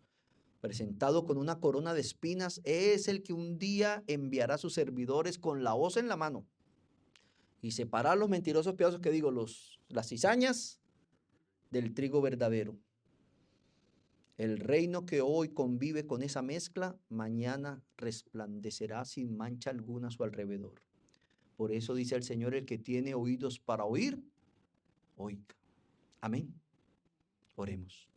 presentado con una corona de espinas, es el que un día enviará a sus servidores con la hoz en la mano y separar los mentirosos piadosos, que digo, las cizañas del trigo verdadero. El reino que hoy convive con esa mezcla, mañana resplandecerá sin mancha alguna a su alrededor. Por eso dice el Señor, el que tiene oídos para oír, oiga. Amén. Oremos.